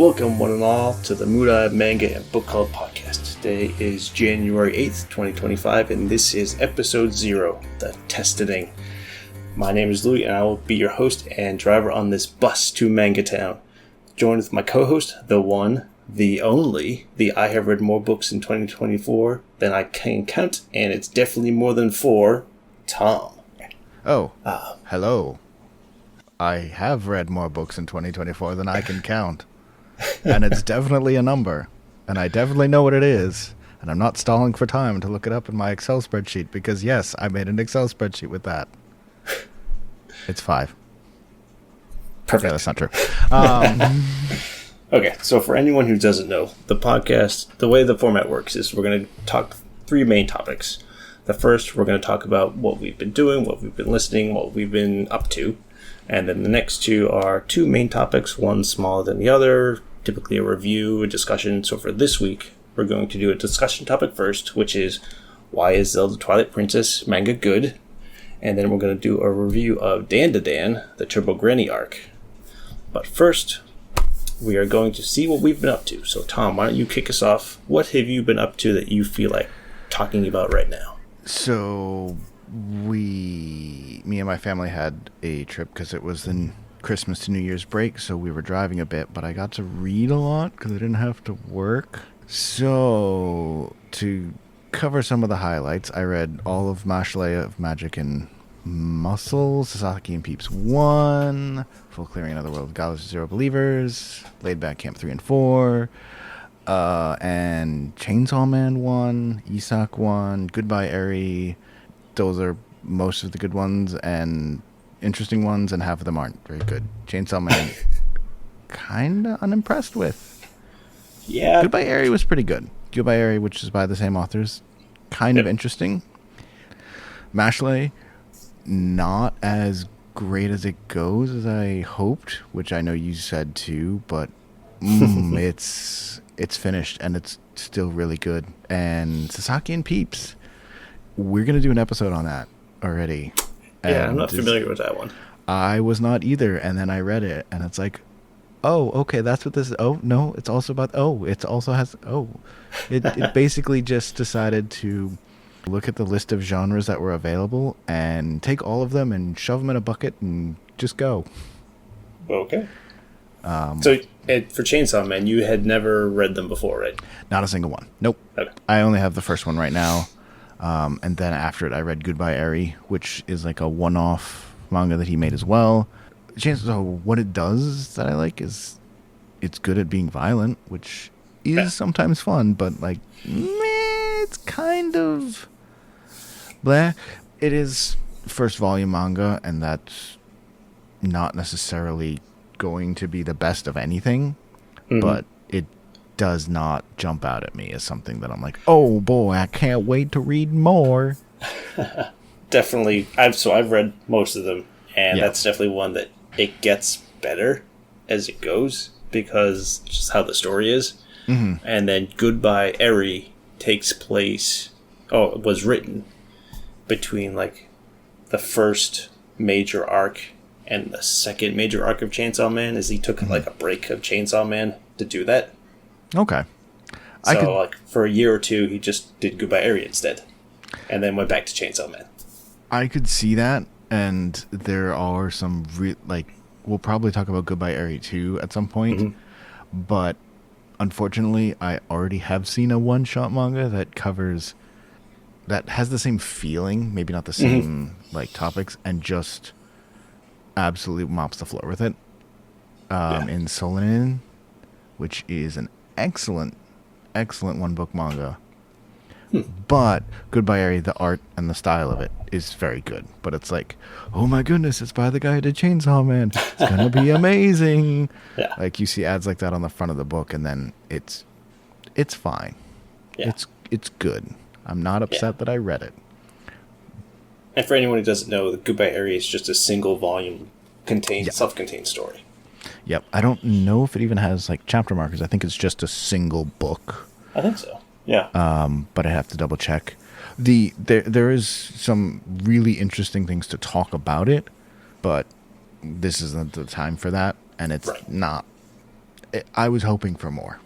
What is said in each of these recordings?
Welcome, one and all, to the Mudai Manga and Book Club podcast. Today is January 8th, 2025, and this is episode 0, the Testening. My name is Louie, and I will be your host and driver on this bus to Manga Town. Joined with my co-host, the one, the only, the I have read more books in 2024 than I can count, and it's definitely more than 4, Tom. Hello. I have read more books in 2024 than I can count. And it's definitely a number. And I definitely know what it is. And I'm not stalling for time to look it up in my Excel spreadsheet because, yes, I made an Excel spreadsheet with that. It's 5. Perfect. Yeah, that's not true. Okay, so for anyone who doesn't know, the podcast, the way the format works is we're going to talk 3 main topics. The first, we're going to talk about what we've been doing, what we've been listening, what we've been up to. And then the next 2 are 2 main topics, one smaller than the other, typically a review, a discussion. So for this week, we're going to do a discussion topic first, which is why is Zelda Twilight Princess manga good? And then we're going to do a review of DanDaDan, the Turbo Granny arc. But first, we are going to see what we've been up to. So Tom, why don't you kick us off? What have you been up to that you feel like talking about right now? So me and my family had a trip because it was the Christmas to New Year's break, so we were driving a bit, but I got to read a lot because I didn't have to work. So to cover some of the highlights, I read all of Mashalaya of Magic and Muscle, Sasaki and Peeps 1, Full Clearing of the World of Galaxy Zero Believers, Laid Back Camp 3 and 4, and Chainsaw Man 1, Isak 1, Goodbye Eri. Those are most of the good ones and interesting ones, and half of them aren't very good. Chainsaw Man, kind of unimpressed with. Yeah. Goodbye Eri was pretty good. Goodbye Eri, which is by the same authors, kind of interesting. Mashley, not as great as it goes as I hoped, which I know you said too, but it's finished and it's still really good. And Sasaki and Peeps, we're going to do an episode on that already. Yeah, I'm not familiar with that one. I was not either, and then I read it, and it's like, oh, okay, that's what this is. Oh, no, it's also about, it also has, It basically just decided to look at the list of genres that were available and take all of them and shove them in a bucket and just go. Okay. So for Chainsaw Man, you had never read them before, right? Not a single one. Nope. Okay. I only have the first one right now. And then after it, I read Goodbye Eri, which is like a one-off manga that he made as well. So what it does that I like is it's good at being violent, which is sometimes fun, but like, it's kind of blah. It is first volume manga, and that's not necessarily going to be the best of anything, but it does not jump out at me as something that I'm like, oh boy, I can't wait to read more. Definitely. I've read most of them, and that's definitely one that it gets better as it goes because just how the story is. And then Goodbye Eri was written between like the first major arc and the second major arc of Chainsaw Man, as he took like a break of Chainsaw Man to do that. Okay. So like for a year or 2, he just did Goodbye Eri instead, and then went back to Chainsaw Man. I could see that, and there are some we'll probably talk about Goodbye Eri 2 at some point, but unfortunately, I already have seen a one-shot manga that has the same feeling, maybe not the same like topics, and just absolutely mops the floor with it. In Solanin, which is an excellent one-book manga. But Goodbye Eri, the art and the style of it is very good. But it's like, oh my goodness, it's by the guy who did Chainsaw Man. It's gonna be amazing. Yeah. Like you see ads like that on the front of the book, and then it's fine. Yeah. It's good. I'm not upset that I read it. And for anyone who doesn't know, the Goodbye Eri is just a single volume self-contained story. Yep. I don't know if it even has like chapter markers. I think it's just a single book. I think so. Yeah. But I have to double check. There is some really interesting things to talk about it, but this isn't the time for that, and it's not I was hoping for more.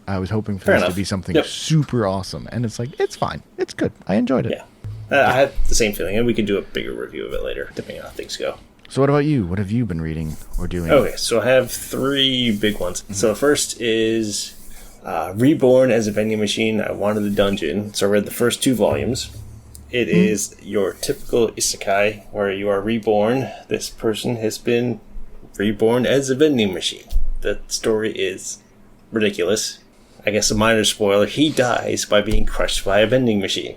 I was hoping for Fair this enough. to be something Yep. super awesome, and it's like, it's fine. It's good. I enjoyed it. Yeah. I had the same feeling, and we can do a bigger review of it later, depending on how things go. So what about you? What have you been reading or doing? Okay, so I have 3 big ones. So the first is Reborn as a Vending Machine. I wanted the dungeon, so I read the first 2 volumes. It is your typical isekai, where you are reborn. This person has been reborn as a vending machine. The story is ridiculous. I guess a minor spoiler, he dies by being crushed by a vending machine.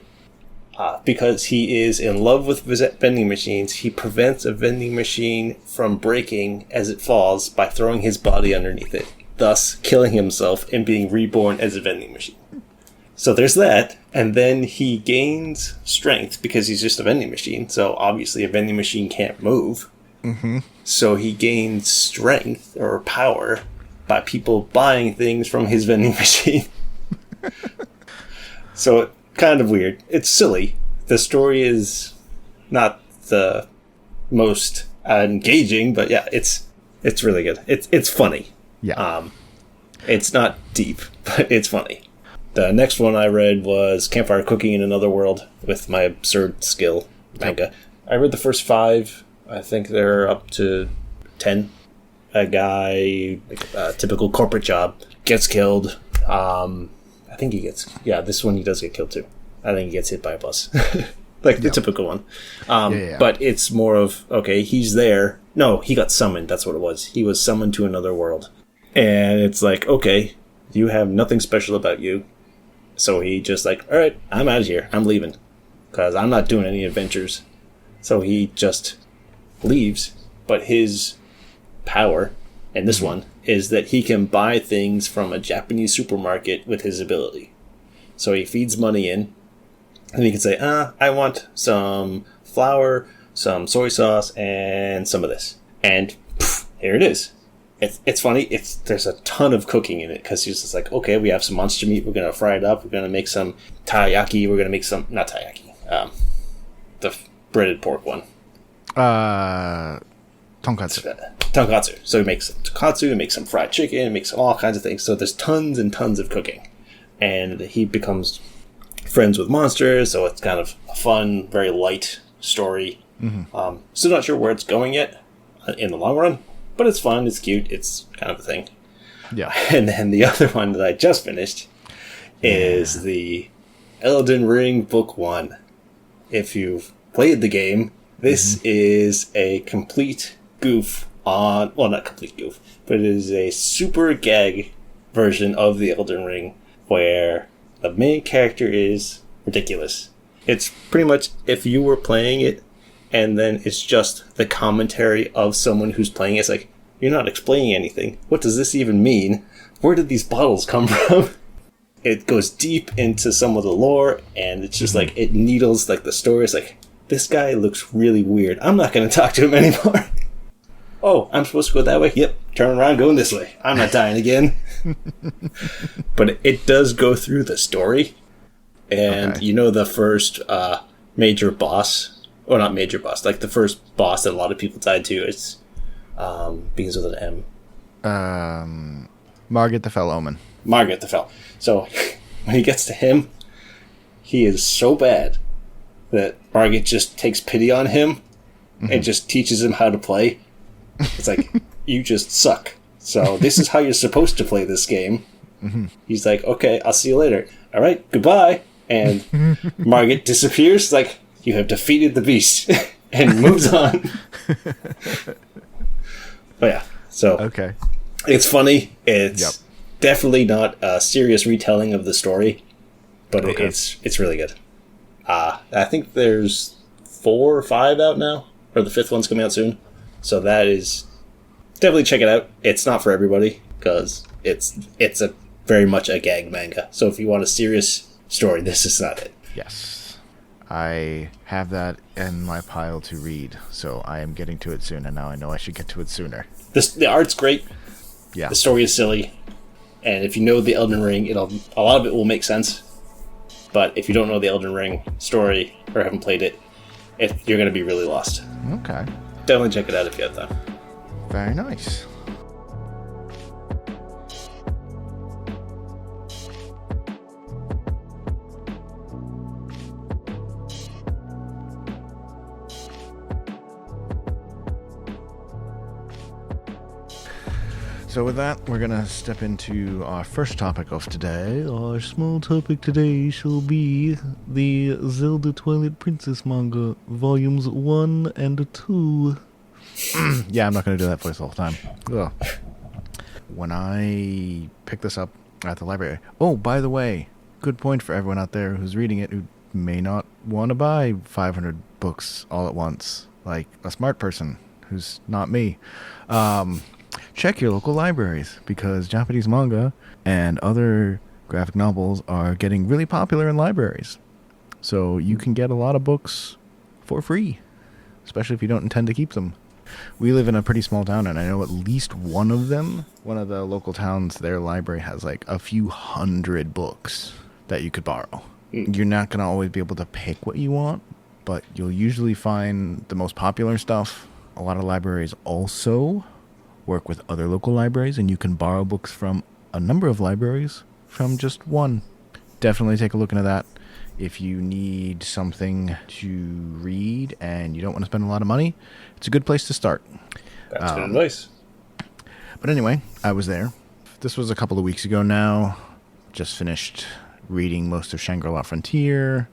Because he is in love with vending machines, he prevents a vending machine from breaking as it falls by throwing his body underneath it, thus killing himself and being reborn as a vending machine. So there's that, and then he gains strength because he's just a vending machine, so obviously a vending machine can't move. Mm-hmm. So he gains strength or power by people buying things from his vending machine. So kind of weird. It's silly. The story is not the most engaging, but yeah, it's really good. It's funny. Yeah. It's not deep, but it's funny. The next one I read was Campfire Cooking in Another World with my absurd skill manga. I read the first 5. I think they're up to 10. A guy, like a typical corporate job, gets killed. I think he gets... Yeah, this one he does get killed too. I think he gets hit by a bus. Like the typical one. But it's more of, okay, he's there. No, he got summoned. That's what it was. He was summoned to another world. And it's like, okay, you have nothing special about you. So he just like, all right, I'm out of here. I'm leaving. Because I'm not doing any adventures. So he just leaves. But his power, in this one, is that he can buy things from a Japanese supermarket with his ability. So he feeds money in. And he can say, I want some flour, some soy sauce, and some of this. And here it is. It's funny. There's a ton of cooking in it because he's just like, okay, we have some monster meat. We're going to fry it up. We're going to make some taiyaki. We're going to make some... Not taiyaki. The breaded pork one. Tonkatsu. Tonkatsu. So he makes some tonkatsu, he makes some fried chicken, he makes all kinds of things. So there's tons and tons of cooking. And he becomes friends with monsters, so it's kind of a fun, very light story. Mm-hmm. Still not sure where it's going yet in the long run, but it's fun, it's cute, it's kind of a thing. Yeah. And then the other one that I just finished is the Elden Ring Book 1. If you've played the game, this is a complete goof on... Well, not complete goof, but it is a super gag version of the Elden Ring where the main character is ridiculous. It's pretty much if you were playing it and then it's just the commentary of someone who's playing it. It's like, you're not explaining anything. What does this even mean? Where did these bottles come from? It goes deep into some of the lore, and it's just like, it needles like the story. It's like, this guy looks really weird. I'm not going to talk to him anymore. Oh, I'm supposed to go that way? Yep, turn around, going this way. I'm not dying again. But it does go through the story. And you know the first major boss, or not major boss, like the first boss that a lot of people died to, it's begins with an M. Margaret the Fell Omen. Margaret the Fell. So when he gets to him, he is so bad that Margaret just takes pity on him and just teaches him how to play. It's like, you just suck. So this is how you're supposed to play this game. He's like, okay, I'll see you later. All right, goodbye. And Margaret disappears like, you have defeated the beast, and moves on. But yeah, so it's funny. It's definitely not a serious retelling of the story, but it's really good. I think there's 4 or 5 out now, or the 5th one's coming out soon. So that is definitely check it out. It's not for everybody because it's a very much a gag manga. So if you want a serious story, this is not it. Yes. I have that in my pile to read, so I am getting to it soon, and now I know I should get to it sooner. The art's great. Yeah. The story is silly. And if you know the Elden Ring, a lot of it will make sense. But if you don't know the Elden Ring story or haven't played it, you're going to be really lost. Okay. Definitely check it out if you have time. Very nice. So with that, we're going to step into our first topic of today. Our small topic today shall be the Zelda Twilight Princess manga, volumes 1 and 2. Yeah, I'm not going to do that voice all the time. Ugh. When I picked this up at the library... Oh, by the way, good point for everyone out there who's reading it who may not want to buy 500 books all at once, like a smart person who's not me. Check your local libraries, because Japanese manga and other graphic novels are getting really popular in libraries. So you can get a lot of books for free, especially if you don't intend to keep them. We live in a pretty small town, and I know at least one of them, one of the local towns, their library has like a few hundred books that you could borrow. You're not going to always be able to pick what you want, but you'll usually find the most popular stuff. A lot of libraries also work with other local libraries, and you can borrow books from a number of libraries from just one. Definitely take a look into that. If you need something to read and you don't want to spend a lot of money, it's a good place to start. That's good advice. But anyway, I was there. This was a couple of weeks ago now. Just finished reading most of Shangri-La Frontier,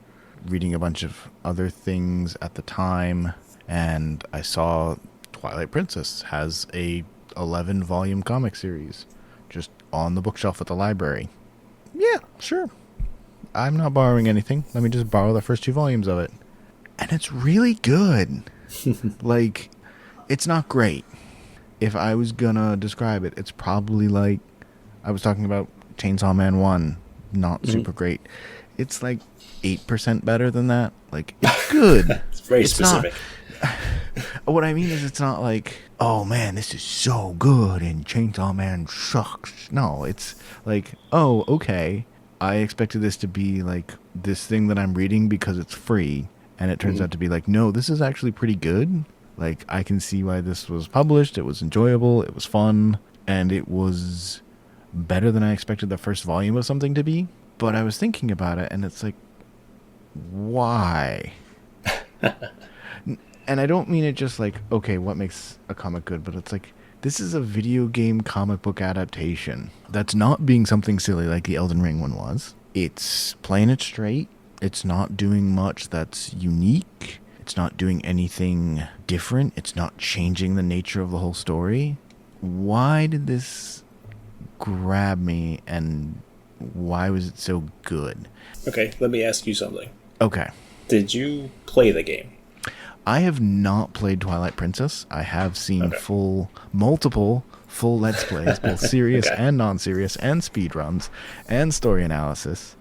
reading a bunch of other things at the time, and I saw Twilight Princess has a 11-volume comic series just on the bookshelf at the library. Yeah, sure. I'm not borrowing anything. Let me just borrow the first 2 volumes of it. And it's really good. Like, it's not great. If I was gonna describe it, it's probably like, I was talking about Chainsaw Man 1, not super great. It's like 8% better than that. Like, it's good. It's very specific. What I mean is, it's not like, oh man, this is so good and Chainsaw Man sucks. No, it's like, oh, okay. I expected this to be like this thing that I'm reading because it's free. And it turns out to be like, no, this is actually pretty good. Like, I can see why this was published. It was enjoyable. It was fun. And it was better than I expected the first volume of something to be. But I was thinking about it, and it's like, why? And I don't mean it just like, okay, what makes a comic good? But it's like, this is a video game comic book adaptation that's not being something silly like the Elden Ring one was. It's playing it straight. It's not doing much that's unique. It's not doing anything different. It's not changing the nature of the whole story. Why did this grab me, and why was it so good? Okay, let me ask you something. Okay. Did you play the game? I have not played Twilight Princess. I have seen multiple full Let's Plays, both serious and non-serious, and speedruns, and story analysis.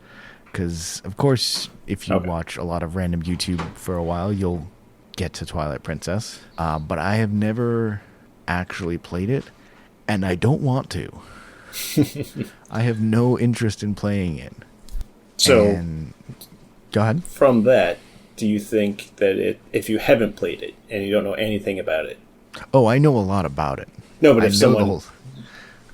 Because, of course, if you watch a lot of random YouTube for a while, you'll get to Twilight Princess. But I have never actually played it, and I don't want to. I have no interest in playing it. So, go ahead. From that, do you think that if you haven't played it and you don't know anything about it? Oh, I know a lot about it. No, but if someone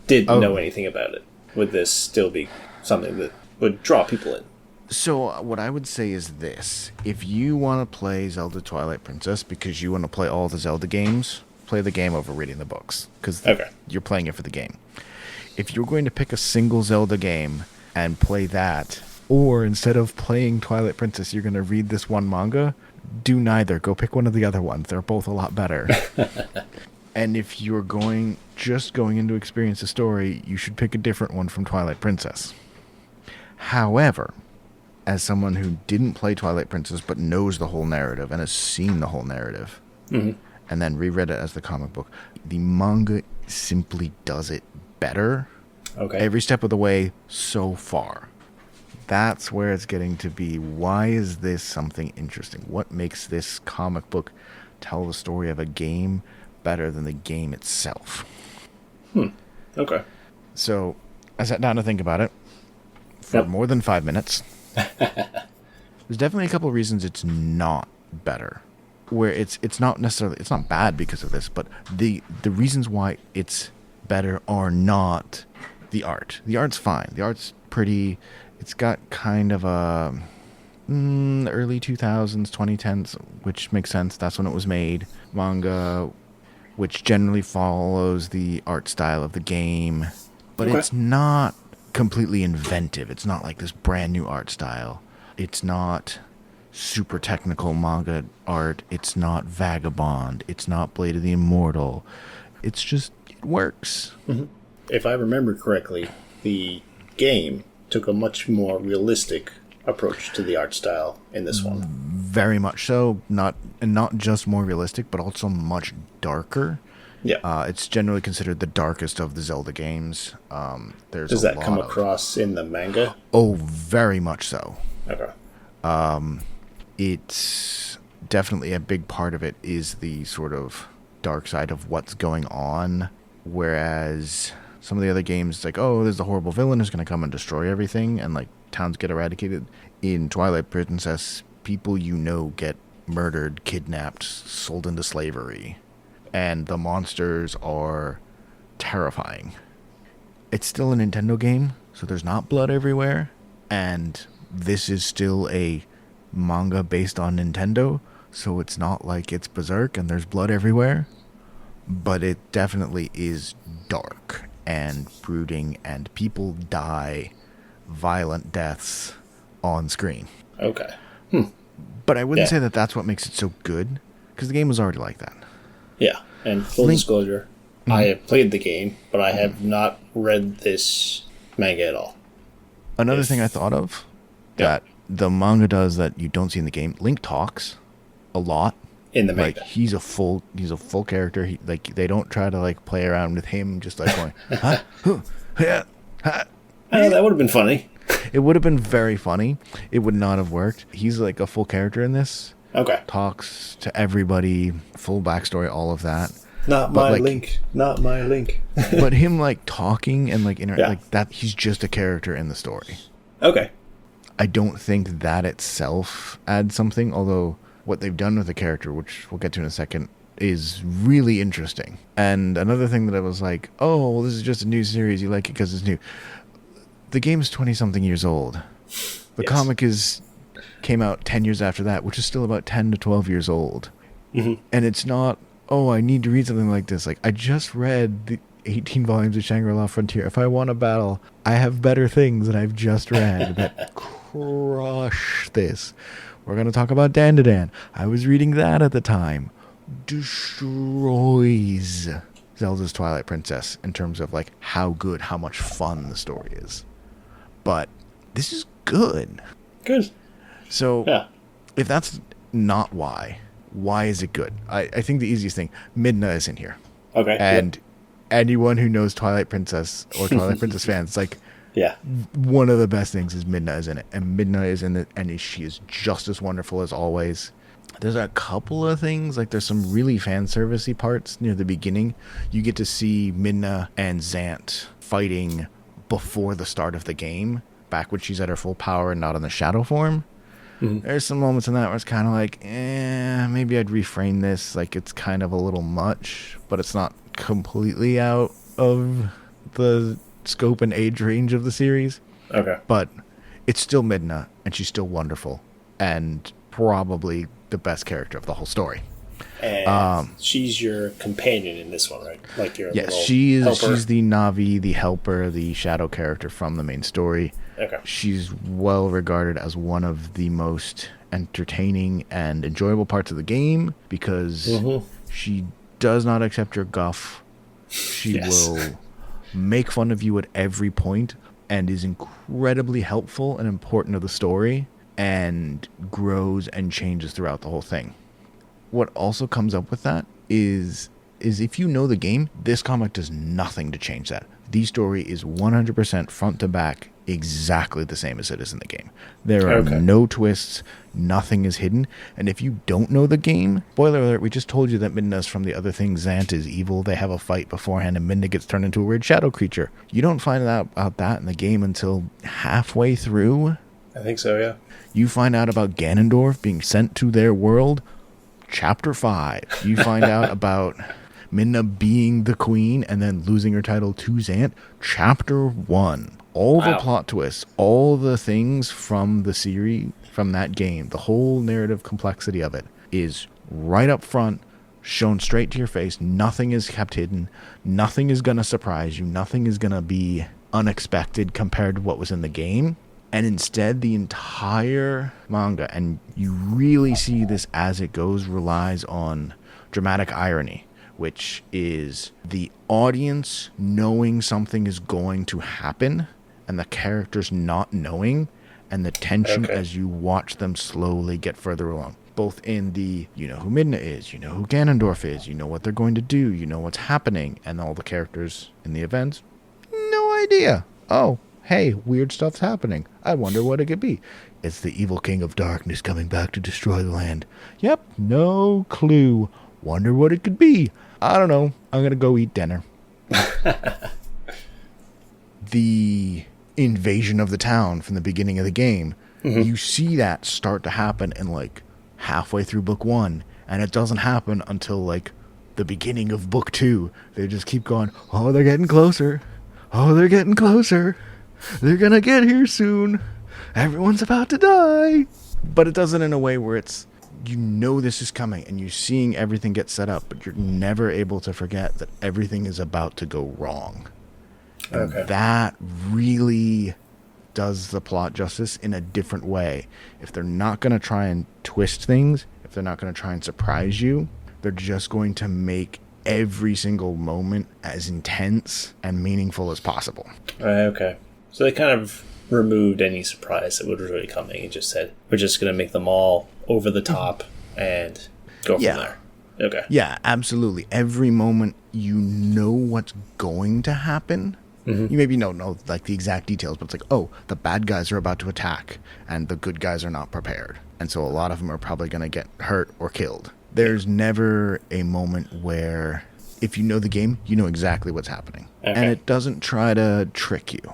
didn't know anything about it, would this still be something that would draw people in? So what I would say is this. If you want to play Zelda Twilight Princess because you want to play all the Zelda games, play the game over reading the books. Because you're playing it for the game. If you're going to pick a single Zelda game and play that, or instead of playing Twilight Princess, you're going to read this one manga, do neither. Go pick one of the other ones. They're both a lot better. And if you're going in to experience the story, you should pick a different one from Twilight Princess. However, as someone who didn't play Twilight Princess but knows the whole narrative and has seen the whole narrative, and then reread it as the comic book, the manga simply does it better. Every step of the way so far. That's where it's getting to be. Why is this something interesting? What makes this comic book tell the story of a game better than the game itself? Okay. So I sat down to think about it for more than 5 minutes. There's definitely a couple of reasons it's not better. Where it's not necessarily, it's not bad because of this, but the reasons why it's better are not the art. The art's fine. The art's pretty. It's got kind of a early 2000s, 2010s, which makes sense. That's when it was made. Manga which generally follows the art style of the game, but Okay. it's not completely inventive. It's not like this brand new art style. It's not super technical manga art. It's not Vagabond. It's not Blade of the Immortal. It's just, it works. If I remember correctly, the game took a much more realistic approach to the art style in this one. Very much so. Not just more realistic, but also much darker. Yeah. It's generally considered the darkest of the Zelda games. Does that come across in the manga? Oh, very much so. Okay. It's definitely a big part of it is the sort of dark side of what's going on, whereas some of the other games, like, oh, there's a horrible villain who's going to come and destroy everything, and like towns get eradicated. In Twilight Princess, people get murdered, kidnapped, sold into slavery, and the monsters are terrifying. It's still a Nintendo game, so there's not blood everywhere, and this is still a manga based on Nintendo, so it's not like it's Berserk and there's blood everywhere, but it definitely is dark and brooding, and people die violent deaths on screen. Okay. But I wouldn't say that that's what makes it so good, because the game was already like that. Yeah, and full disclosure, I have played the game, but I have not read this manga at all. Another thing I thought of that the manga does that you don't see in the game, Link talks a lot. In the manga. Like, he's a full character. They don't try to like play around with him just like going, huh? Yeah. That would have been funny. It would have been very funny. It would not have worked. He's like a full character in this. Okay. Talks to everybody, full backstory, all of that. Not my Link. But him like talking and like like that, he's just a character in the story. Okay. I don't think that itself adds something, although what they've done with the character, which we'll get to in a second, is really interesting. And another thing that I was like, oh, well, this is just a new series. You like it because it's new. The game's 20-something years old. The comic came out 10 years after that, which is still about 10 to 12 years old. Mm-hmm. And it's not, oh, I need to read something like this. Like, I just read the 18 volumes of Shangri-La Frontier. If I want a battle, I have better things that I've just read that crush this. We're going to talk about DanDaDan. I was reading that at the time. Destroys Zelda's Twilight Princess in terms of like how good, how much fun the story is. But this is good. Good. So if that's not why is it good? I think the easiest thing, Midna is in here. Okay. And anyone who knows Twilight Princess or Twilight Princess fans, like, one of the best things is Midna is in it. And Midna is in it, and she is just as wonderful as always. There's a couple of things, like there's some really fan servicey parts near the beginning. You get to see Midna and Zant fighting before the start of the game, back when she's at her full power and not in the shadow form. Mm-hmm. There's some moments in that where it's kind of like, maybe I'd reframe this. Like, it's kind of a little much, but it's not completely out of the scope and age range of the series. Okay. But it's still Midna, and she's still wonderful, and probably the best character of the whole story. And she's your companion in this one, right? Like your little helper. She's the Navi, the helper, the shadow character from the main story. Okay. She's well regarded as one of the most entertaining and enjoyable parts of the game because she does not accept your guff. She will make fun of you at every point and is incredibly helpful and important to the story and grows and changes throughout the whole thing. What also comes up with that is if you know the game, this comic does nothing to change that. The story is 100% front to back exactly the same as it is in the game. There are no twists, nothing is hidden, and if you don't know the game, spoiler alert, we just told you that Midna's from the other thing, Zant is evil, they have a fight beforehand, and Midna gets turned into a weird shadow creature. You don't find out about that in the game until halfway through. I think so, yeah. You find out about Ganondorf being sent to their world, Chapter 5. You find out about Midna being the queen and then losing her title to Zant, Chapter 1. All the plot twists, all the things from the series, from that game, the whole narrative complexity of it is right up front, shown straight to your face. Nothing is kept hidden. Nothing is going to surprise you. Nothing is going to be unexpected compared to what was in the game. And instead, the entire manga, and you really see this as it goes, relies on dramatic irony, which is the audience knowing something is going to happen and the characters not knowing, and the tension as you watch them slowly get further along. Both in the, you know who Midna is, you know who Ganondorf is, you know what they're going to do, you know what's happening, and all the characters in the events, no idea. Oh, hey, weird stuff's happening. I wonder what it could be. It's the evil king of darkness coming back to destroy the land. Yep, no clue. Wonder what it could be. I don't know. I'm going to go eat dinner. The invasion of the town from the beginning of the game, you see that start to happen in like halfway through book 1, and it doesn't happen until like the beginning of book 2. They just keep going, oh, they're getting closer. Oh, they're getting closer. They're gonna get here soon. Everyone's about to die. But it does it in a way where it's, you know this is coming, and you're seeing everything get set up, but you're never able to forget that everything is about to go wrong. And that really does the plot justice in a different way. If they're not going to try and twist things, if they're not going to try and surprise you, they're just going to make every single moment as intense and meaningful as possible. Okay. So they kind of removed any surprise that was really coming and just said, we're just going to make them all over the top and go from there. Okay. Yeah, absolutely. Every moment you know what's going to happen. You maybe don't know like the exact details, but it's like, oh, the bad guys are about to attack and the good guys are not prepared. And so a lot of them are probably going to get hurt or killed. There's never a moment where, if you know the game, you know exactly what's happening. And it doesn't try to trick you.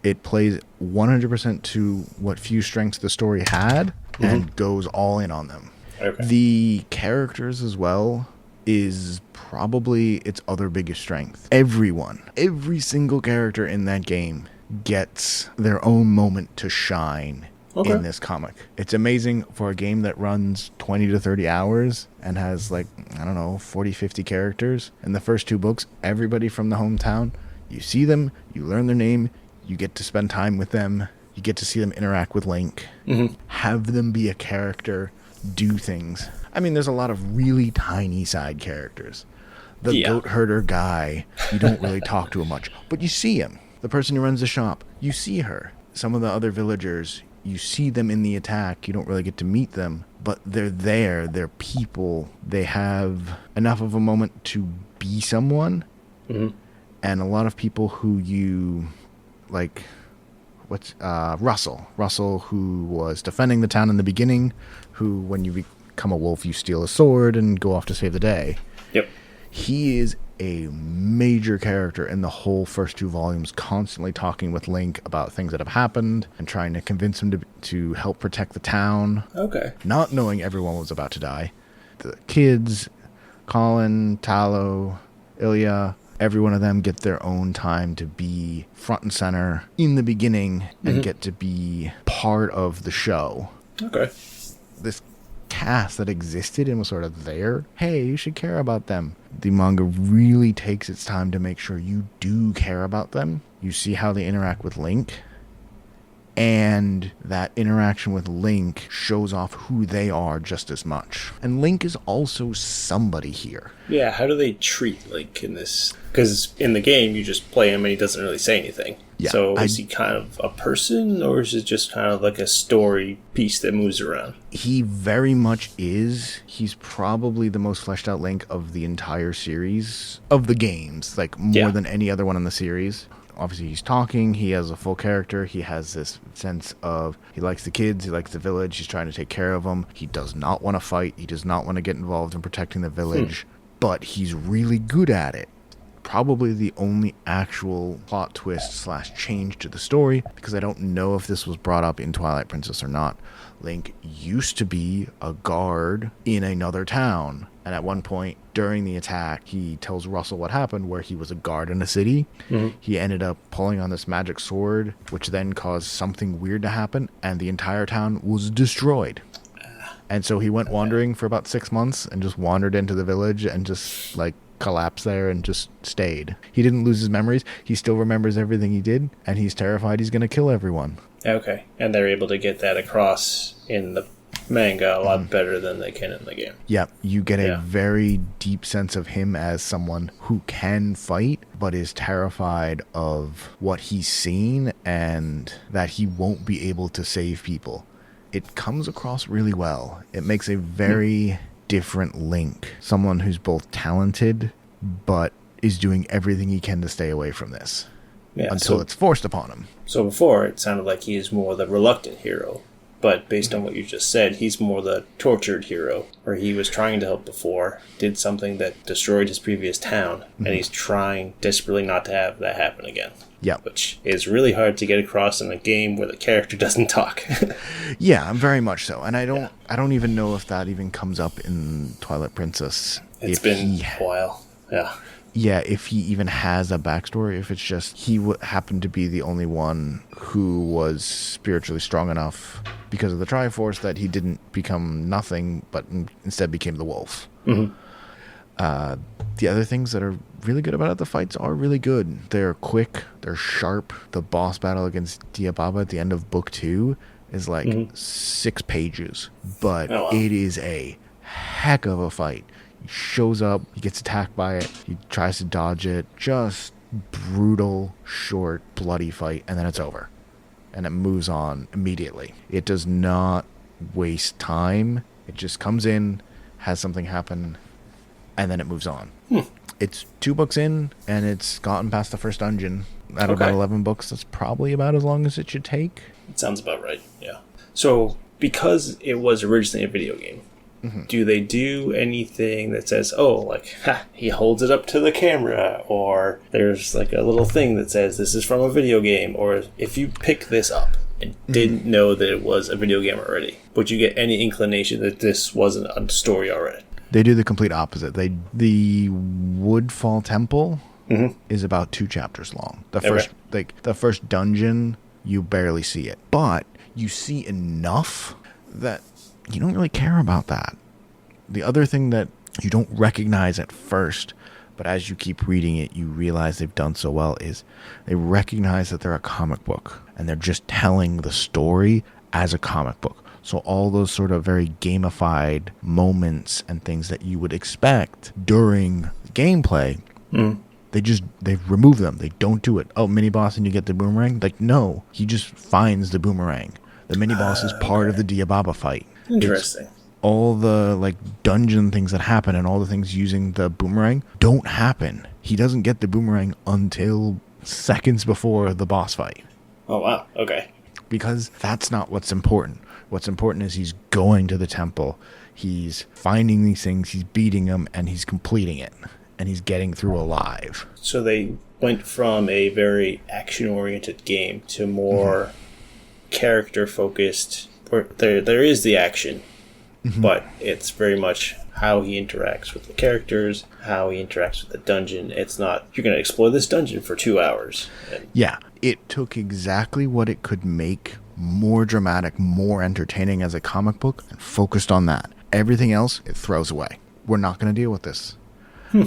It plays 100% to what few strengths the story had and goes all in on them. The characters as well is probably its other biggest strength. Every single character in that game gets their own moment to shine in this comic. It's amazing for a game that runs 20 to 30 hours and has like, I don't know, 40, 50 characters. In the first 2 books, everybody from the hometown, you see them, you learn their name, you get to spend time with them, you get to see them interact with Link, have them be a character, do things. I mean, there's a lot of really tiny side characters. The goat herder guy, you don't really talk to him much, but you see him. The person who runs the shop, you see her. Some of the other villagers, you see them in the attack. You don't really get to meet them, but they're there. They're people. They have enough of a moment to be someone. And a lot of people who you, like, Russell, who was defending the town in the beginning, who, when you become a wolf, you steal a sword and go off to save the day. He is a major character in the whole first 2 volumes, constantly talking with Link about things that have happened and trying to convince him to help protect the town. Not knowing everyone was about to die. The kids, Colin, Talo, Ilya, every one of them get their own time to be front and center in the beginning and get to be part of the show. This cast that existed and was sort of there, hey, you should care about them. The manga really takes its time to make sure you do care about them. You see how they interact with Link, and that interaction with Link shows off who they are just as much. And Link is also somebody here. Yeah, how do they treat Link in this? Because in the game, you just play him and he doesn't really say anything. So is he kind of a person, or is it just kind of like a story piece that moves around? He very much is. He's probably the most fleshed out Link of the entire series of the games, like more than any other one in the series. Obviously, he's talking. He has a full character. He has this sense of he likes the kids. He likes the village. He's trying to take care of them. He does not want to fight. He does not want to get involved in protecting the village, but he's really good at it. Probably the only actual plot twist / change to the story, because I don't know if this was brought up in Twilight Princess or not. Link used to be a guard in another town, and at one point during the attack, he tells Russell what happened, where he was a guard in a city. He ended up pulling on this magic sword, which then caused something weird to happen, and the entire town was destroyed. And so he went wandering for about 6 months and just wandered into the village and just like collapsed there and just stayed. He didn't lose his memories. He still remembers everything he did, and he's terrified he's going to kill everyone. Okay, and they're able to get that across in the manga a lot better than they can in the game. Yeah, you get a very deep sense of him as someone who can fight, but is terrified of what he's seen and that he won't be able to save people. It comes across really well. It makes a very different Link. Someone who's both talented, but is doing everything he can to stay away from this. Until it's forced upon him. So before, it sounded like he's more the reluctant hero. But based on what you just said, he's more the tortured hero, where he was trying to help before, did something that destroyed his previous town, and he's trying desperately not to have that happen again. Yeah. Which is really hard to get across in a game where the character doesn't talk. Yeah, very much so. And I don't even know if that even comes up in Twilight Princess. It's been a while. Yeah. Yeah, if he even has a backstory, if it's just he happened to be the only one who was spiritually strong enough because of the Triforce that he didn't become nothing, but instead became the wolf. Mm-hmm. The other things that are really good about it, the fights are really good. They're quick, they're sharp. The boss battle against Diababa at the end of Book 2 is like 6 pages, but it is a heck of a fight. He shows up, he gets attacked by it, he tries to dodge it. Just brutal, short, bloody fight, and then it's over. And it moves on immediately. It does not waste time. It just comes in, has something happen, and then it moves on. It's 2 books in, and it's gotten past the first dungeon. Out of about 11 books, that's probably about as long as it should take. It sounds about right, yeah. So, because it was originally a video game, do they do anything that says, he holds it up to the camera, or there's like a little thing that says this is from a video game, or if you pick this up and didn't know that it was a video game already, would you get any inclination that this wasn't a story already? They do the complete opposite. The Woodfall Temple is about 2 chapters long. The first dungeon, you barely see it, but you see enough that you don't really care about that. The other thing that you don't recognize at first, but as you keep reading it, you realize they've done so well, is they recognize that they're a comic book, and they're just telling the story as a comic book. So all those sort of very gamified moments and things that you would expect during gameplay, they remove them. They don't do it. Oh, mini boss and you get the boomerang? Like, no, he just finds the boomerang. The mini boss is part of the Diababa fight. Interesting. All the dungeon things that happen and all the things using the boomerang don't happen. He doesn't get the boomerang until seconds before the boss fight. Oh, wow. Okay. Because that's not what's important. What's important is he's going to the temple. He's finding these things, he's beating them, and he's completing it. And he's getting through alive. So they went from a very action-oriented game to more character-focused, where there is the action, but it's very much how he interacts with the characters, how he interacts with the dungeon. It's not, you're going to explore this dungeon for 2 hours. Yeah, it took exactly what it could make more dramatic, more entertaining as a comic book, and focused on that. Everything else, it throws away. We're not going to deal with this.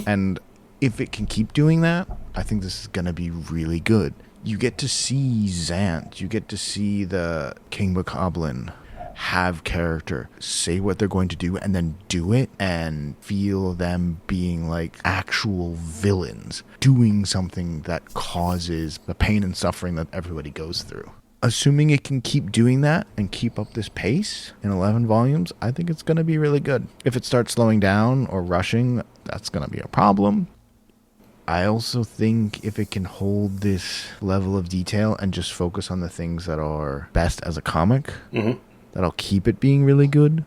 And if it can keep doing that, I think this is going to be really good. You get to see Zant, you get to see the King Bokoblin have character, say what they're going to do, and then do it, and feel them being like actual villains, doing something that causes the pain and suffering that everybody goes through. Assuming it can keep doing that and keep up this pace in 11 volumes, I think it's going to be really good. If it starts slowing down or rushing, that's going to be a problem. I also think if it can hold this level of detail and just focus on the things that are best as a comic, that'll keep it being really good.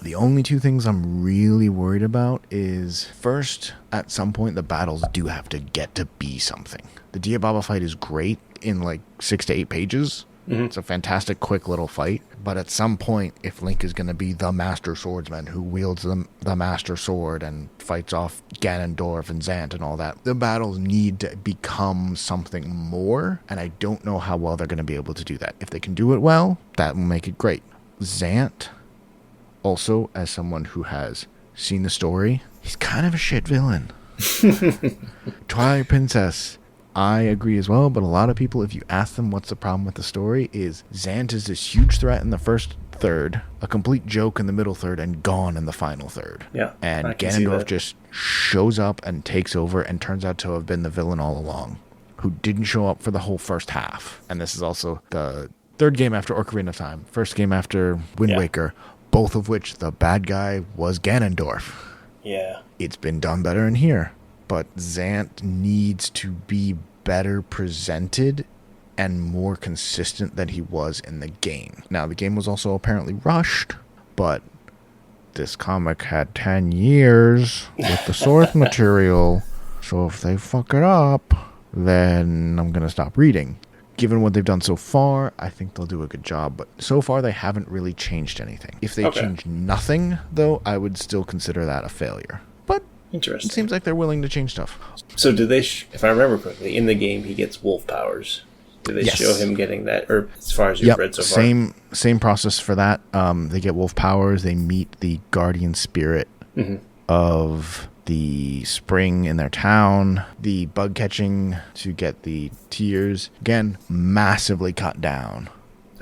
The only 2 things I'm really worried about is, first, at some point the battles do have to get to be something. The Diababa fight is great in 6 to 8 pages. It's a fantastic, quick little fight. But at some point, if Link is going to be the Master Swordsman who wields the Master Sword and fights off Ganondorf and Zant and all that, the battles need to become something more. And I don't know how well they're going to be able to do that. If they can do it well, that will make it great. Zant, Also, as someone who has seen the story, he's kind of a shit villain. Twilight Princess, I agree as well, but a lot of people, if you ask them what's the problem with the story, is Zant is this huge threat in the first third, a complete joke in the middle third, and gone in the final third. Yeah, and Ganondorf just shows up and takes over and turns out to have been the villain all along, who didn't show up for the whole first half. And this is also the third game after Ocarina of Time, first game after Wind Waker, both of which the bad guy was Ganondorf. Yeah. It's been done better in here, but Zant needs to be better presented and more consistent than he was in the game. Now, the game was also apparently rushed, but this comic had 10 years with the source material, so if they fuck it up, then I'm going to stop reading. Given what they've done so far, I think they'll do a good job, but so far they haven't really changed anything. If they change nothing, though, I would still consider that a failure. But interesting. It seems like they're willing to change stuff. So do they, if I remember correctly, in the game he gets wolf powers. Do they show him getting that, or as far as you've read so far? Same process for that. They get wolf powers. They meet the guardian spirit of the spring in their town. The bug catching to get the tears, again, massively cut down.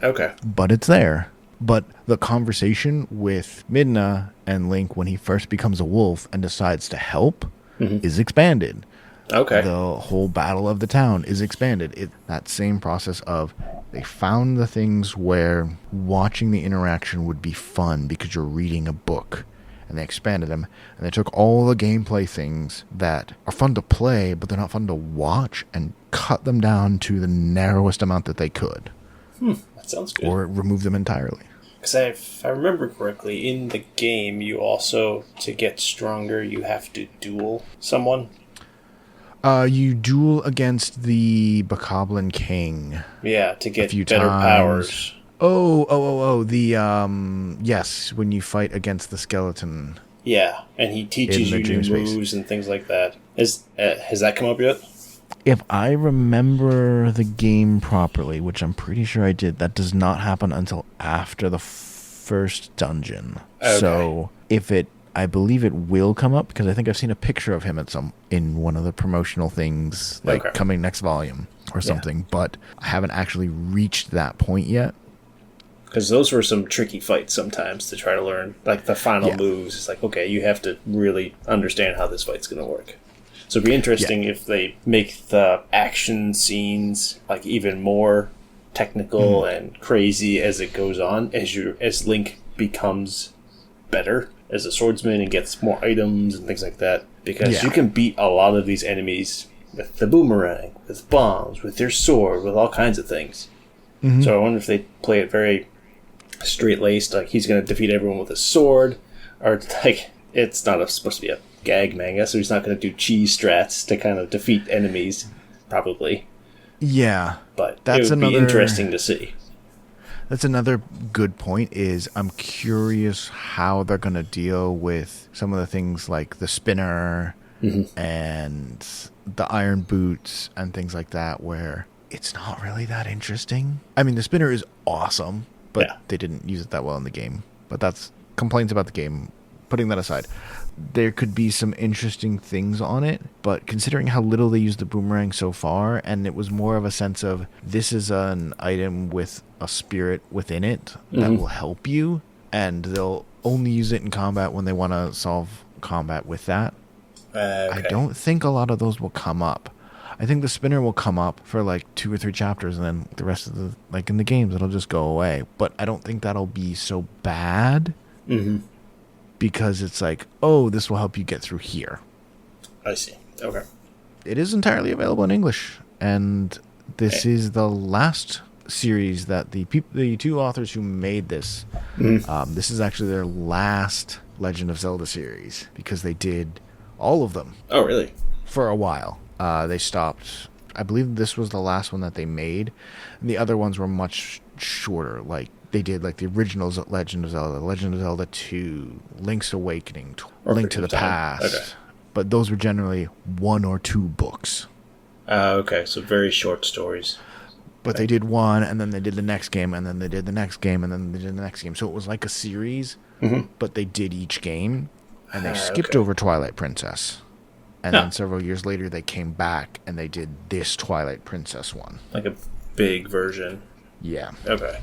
Okay. But it's there. But the conversation with Midna and Link when he first becomes a wolf and decides to help is expanded. Okay. The whole battle of the town is expanded. That same process of they found the things where watching the interaction would be fun because you're reading a book. And they expanded them. And they took all the gameplay things that are fun to play, but they're not fun to watch, and cut them down to the narrowest amount that they could. That sounds good. Or remove them entirely. Because if I remember correctly, in the game, you also, to get stronger, you have to duel someone. You duel against the Bokoblin King. Yeah, to get better powers. Yes, when you fight against the skeleton. Yeah, and he teaches you new moves and things like that. Has that come up yet? If I remember the game properly, which I'm pretty sure I did, that does not happen until after the first dungeon. Okay. So I believe it will come up, because I think I've seen a picture of him in one of the promotional things, coming next volume or something, but I haven't actually reached that point yet. Because those were some tricky fights sometimes to try to learn. Like the final moves, it's like, okay, you have to really understand how this fight's going to work. So it'd be interesting if they make the action scenes like even more technical and crazy as it goes on, as Link becomes better as a swordsman and gets more items and things like that. Because you can beat a lot of these enemies with the boomerang, with bombs, with their sword, with all kinds of things. So I wonder if they play it very straight-laced, like he's going to defeat everyone with a sword, or like it's not supposed to be a gag manga, so he's not going to do cheese strats to kind of defeat enemies, probably. Yeah. But it would be interesting to see. That's another good point, is I'm curious how they're going to deal with some of the things like the spinner and the iron boots and things like that, where it's not really that interesting. I mean, the spinner is awesome, but they didn't use it that well in the game. But that's complaints about the game. Putting that aside, there could be some interesting things on it, but considering how little they used the boomerang so far, and it was more of a sense of this is an item with a spirit within it that will help you, and they'll only use it in combat when they want to solve combat with that. I don't think a lot of those will come up. I think the spinner will come up for like 2 or 3 chapters, and then the rest of the, like in the games, it'll just go away. But I don't think that'll be so bad. Because it's like, oh, this will help you get through here. I see. Okay. It is entirely available in English, and this is the last series that the 2 authors who made this, this is actually their last Legend of Zelda series, because they did all of them. Oh, really? For a while. They stopped. I believe this was the last one that they made, and the other ones were much shorter, like they did like the original Legend of Zelda 2, Link's Awakening, Link to the Past. Okay. But those were generally 1 or 2 books. Okay, so very short stories. But they did one, and then they did the next game, and then they did the next game, and then they did the next game. So it was like a series, but they did each game, and they skipped over Twilight Princess. And then several years later, they came back, and they did this Twilight Princess one. Like a big version. Yeah. Okay.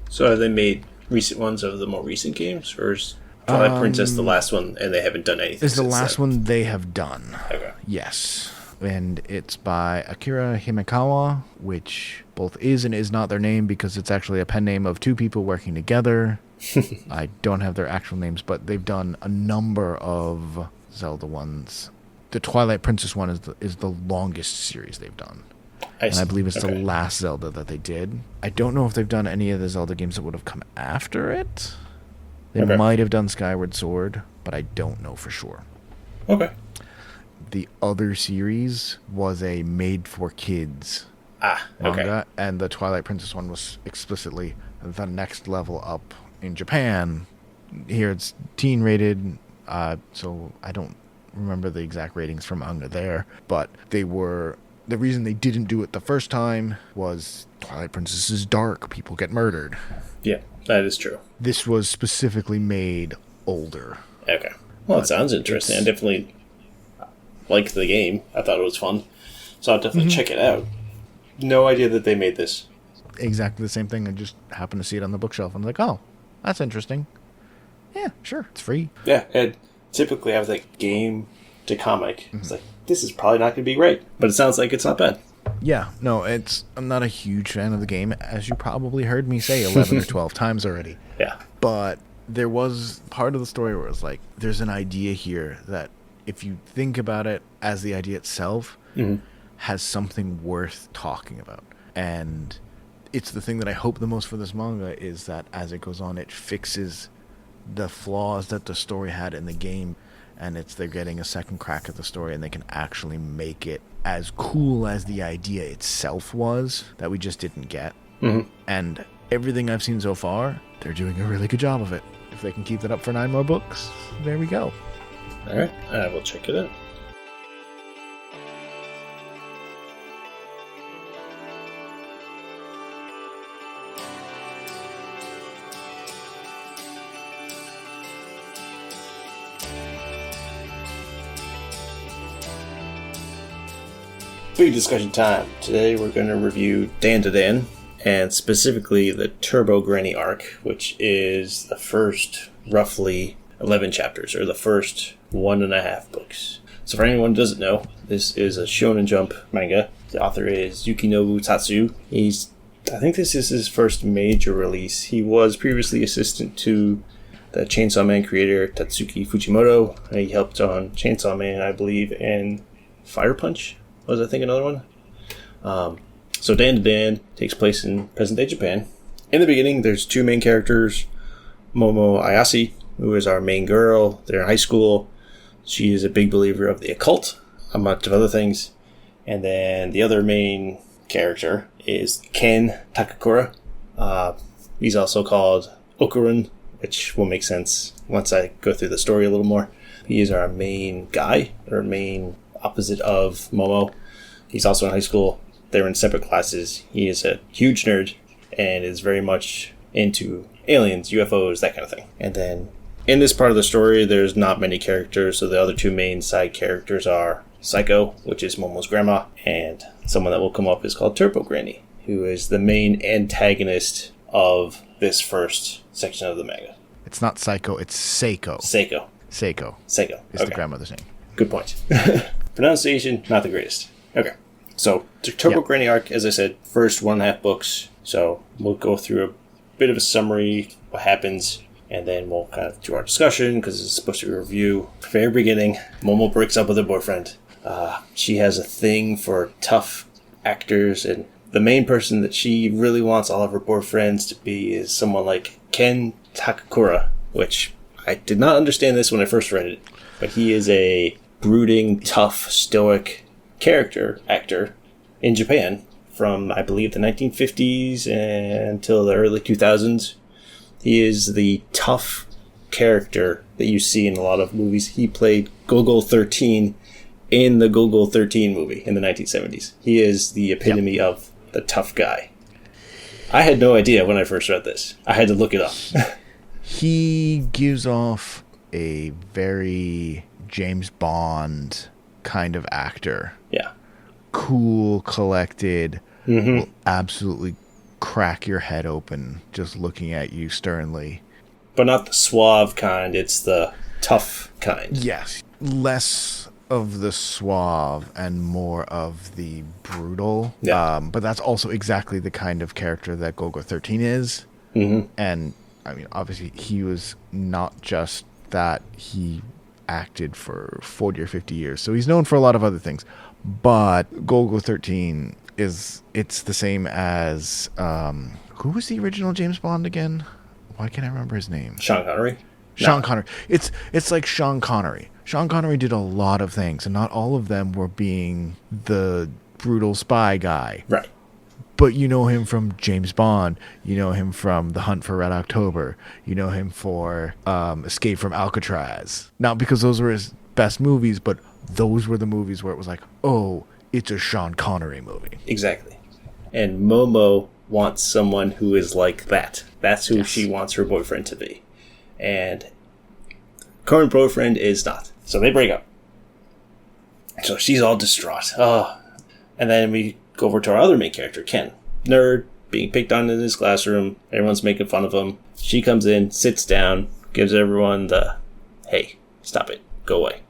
So have they made recent ones of the more recent games, or is Twilight Princess the last one, and they haven't done anything It's the last one they have done. Okay. Yes. And it's by Akira Himekawa, which both is and is not their name because it's actually a pen name of two people working together. I don't have their actual names, but they've done a number of Zelda ones. The Twilight Princess one is the longest series they've done. And I believe it's the last Zelda that they did. I don't know if they've done any of the Zelda games that would have come after it. They might have done Skyward Sword, but I don't know for sure. Okay. The other series was a made-for-kids manga, and the Twilight Princess one was explicitly the next level up in Japan. Here it's teen-rated, so I don't remember the exact ratings from manga there, but they were... The reason they didn't do it the first time was Twilight Princess is dark. People get murdered. Yeah, that is true. This was specifically made older. Okay. Well, it sounds interesting. I definitely liked the game. I thought it was fun. So I'll definitely check it out. No idea that they made this. Exactly the same thing. I just happened to see it on the bookshelf. I'm like, oh, that's interesting. Yeah, sure. It's free. Yeah, and typically I have like game to comic. It's like, this is probably not going to be great, but it sounds like it's not bad. Yeah, no, I'm not a huge fan of the game, as you probably heard me say 11 or 12 times already. Yeah. But there was part of the story where it was like, there's an idea here that if you think about it as the idea itself, has something worth talking about. And it's the thing that I hope the most for this manga is that as it goes on, it fixes the flaws that the story had in the game. And they're getting a second crack at the story, and they can actually make it as cool as the idea itself was that we just didn't get. And everything I've seen so far, they're doing a really good job of it. If they can keep that up for 9 more books, there we go. All right, I will check it out. Big discussion time. Today we're going to review DanDaDan, and specifically the Turbo Granny arc, which is the first roughly 11 chapters, or the first 1.5 books. So for anyone who doesn't know, this is a Shonen Jump manga. The author is Yukinobu Tatsu. I think this is his first major release. He was previously assistant to the Chainsaw Man creator Tatsuki Fujimoto. He helped on Chainsaw Man, I believe, and Fire Punch. Was I think another one? So DanDaDan takes place in present-day Japan. In the beginning, there's 2 main characters. Momo Ayase, who is our main girl. They're in high school. She is a big believer of the occult, a bunch of other things. And then the other main character is Ken Takakura. He's also called Okurun, which will make sense once I go through the story a little more. He is our main guy, or main opposite of Momo. He's also in high school. They're in separate classes. He is a huge nerd and is very much into aliens, UFOs, that kind of thing. And then in this part of the story, there's not many characters, so the other 2 main side characters are Psycho, which is Momo's grandma, and someone that will come up is called Turbo Granny, who is the main antagonist of this first section of the manga. It's not Psycho, it's Seiko. Seiko. Is the grandmother's name. Good point. Pronunciation, not the greatest. Okay. So, the Turbo Granny arc, as I said, first 1.5 books. So, we'll go through a bit of a summary, what happens, and then we'll kind of do our discussion, because it's supposed to be a review. Very beginning, Momo breaks up with her boyfriend. She has a thing for tough actors, and the main person that she really wants all of her boyfriends to be is someone like Ken Takakura, which I did not understand this when I first read it, but he is a brooding, tough, stoic actor in Japan from, I believe, the 1950s until the early 2000s. He is the tough character that you see in a lot of movies. He played Gogol 13 in the Gogol 13 movie in the 1970s. He is the epitome of the tough guy. I had no idea when I first read this. I had to look it up. He gives off a very James Bond kind of actor. Yeah. Cool, collected, will absolutely crack your head open just looking at you sternly. But not the suave kind, it's the tough kind. Yes. Less of the suave and more of the brutal. Yeah. But that's also exactly the kind of character that Golgo 13 is. And, I mean, obviously, he was not just that. He acted for 40 or 50 years. So he's known for a lot of other things. But Golgo 13 it's the same as, who was the original James Bond again? Why can't I remember his name? Sean Connery? Sean Connery. It's like Sean Connery. Sean Connery did a lot of things, and not all of them were being the brutal spy guy. Right. But you know him from James Bond. You know him from The Hunt for Red October. You know him for Escape from Alcatraz. Not because those were his best movies, but those were the movies where it was like, oh, it's a Sean Connery movie. Exactly. And Momo wants someone who is like that. That's who she wants her boyfriend to be. And current boyfriend is not. So they break up. So she's all distraught. Oh. And then we go over to our other main character, Ken. Nerd, being picked on in his classroom. Everyone's making fun of him. She comes in, sits down, gives everyone the, hey, stop it, go away.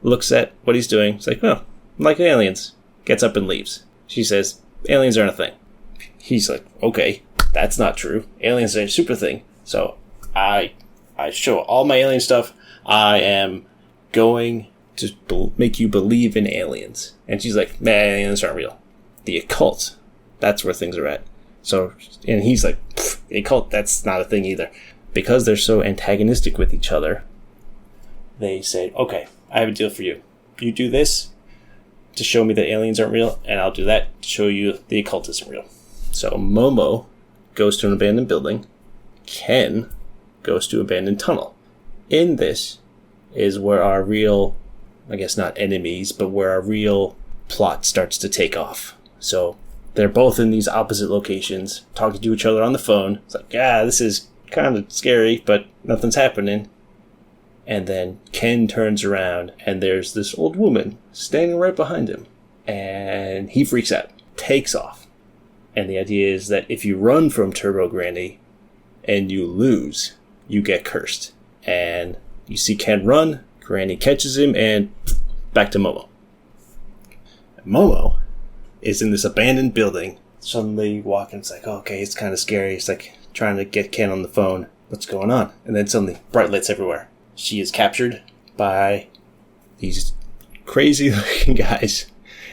Looks at what he's doing. It's like, well, I'm like aliens. Gets up and leaves. She says, aliens aren't a thing. He's like, okay, that's not true. Aliens are a super thing. So I show all my alien stuff. I am going to make you believe in aliens. And she's like, man, aliens aren't real. The occult, that's where things are at. So, and he's like, the occult, that's not a thing either. Because they're so antagonistic with each other, they say, okay, I have a deal for you. You do this to show me that aliens aren't real, and I'll do that to show you the occult isn't real. So Momo goes to an abandoned building. Ken goes to an abandoned tunnel. In this is where our real, I guess not enemies, but where our real plot starts to take off. So they're both in these opposite locations, talking to each other on the phone. It's like, this is kind of scary, but nothing's happening. And then Ken turns around, and there's this old woman standing right behind him. And he freaks out, takes off. And the idea is that if you run from Turbo Granny and you lose, you get cursed. And you see Ken run, Granny catches him, and back to Momo. Momo is in this abandoned building, suddenly walking. It's like, okay, it's kind of scary. It's like trying to get Ken on the phone. What's going on? And then suddenly, bright lights everywhere. She is captured by these crazy-looking guys.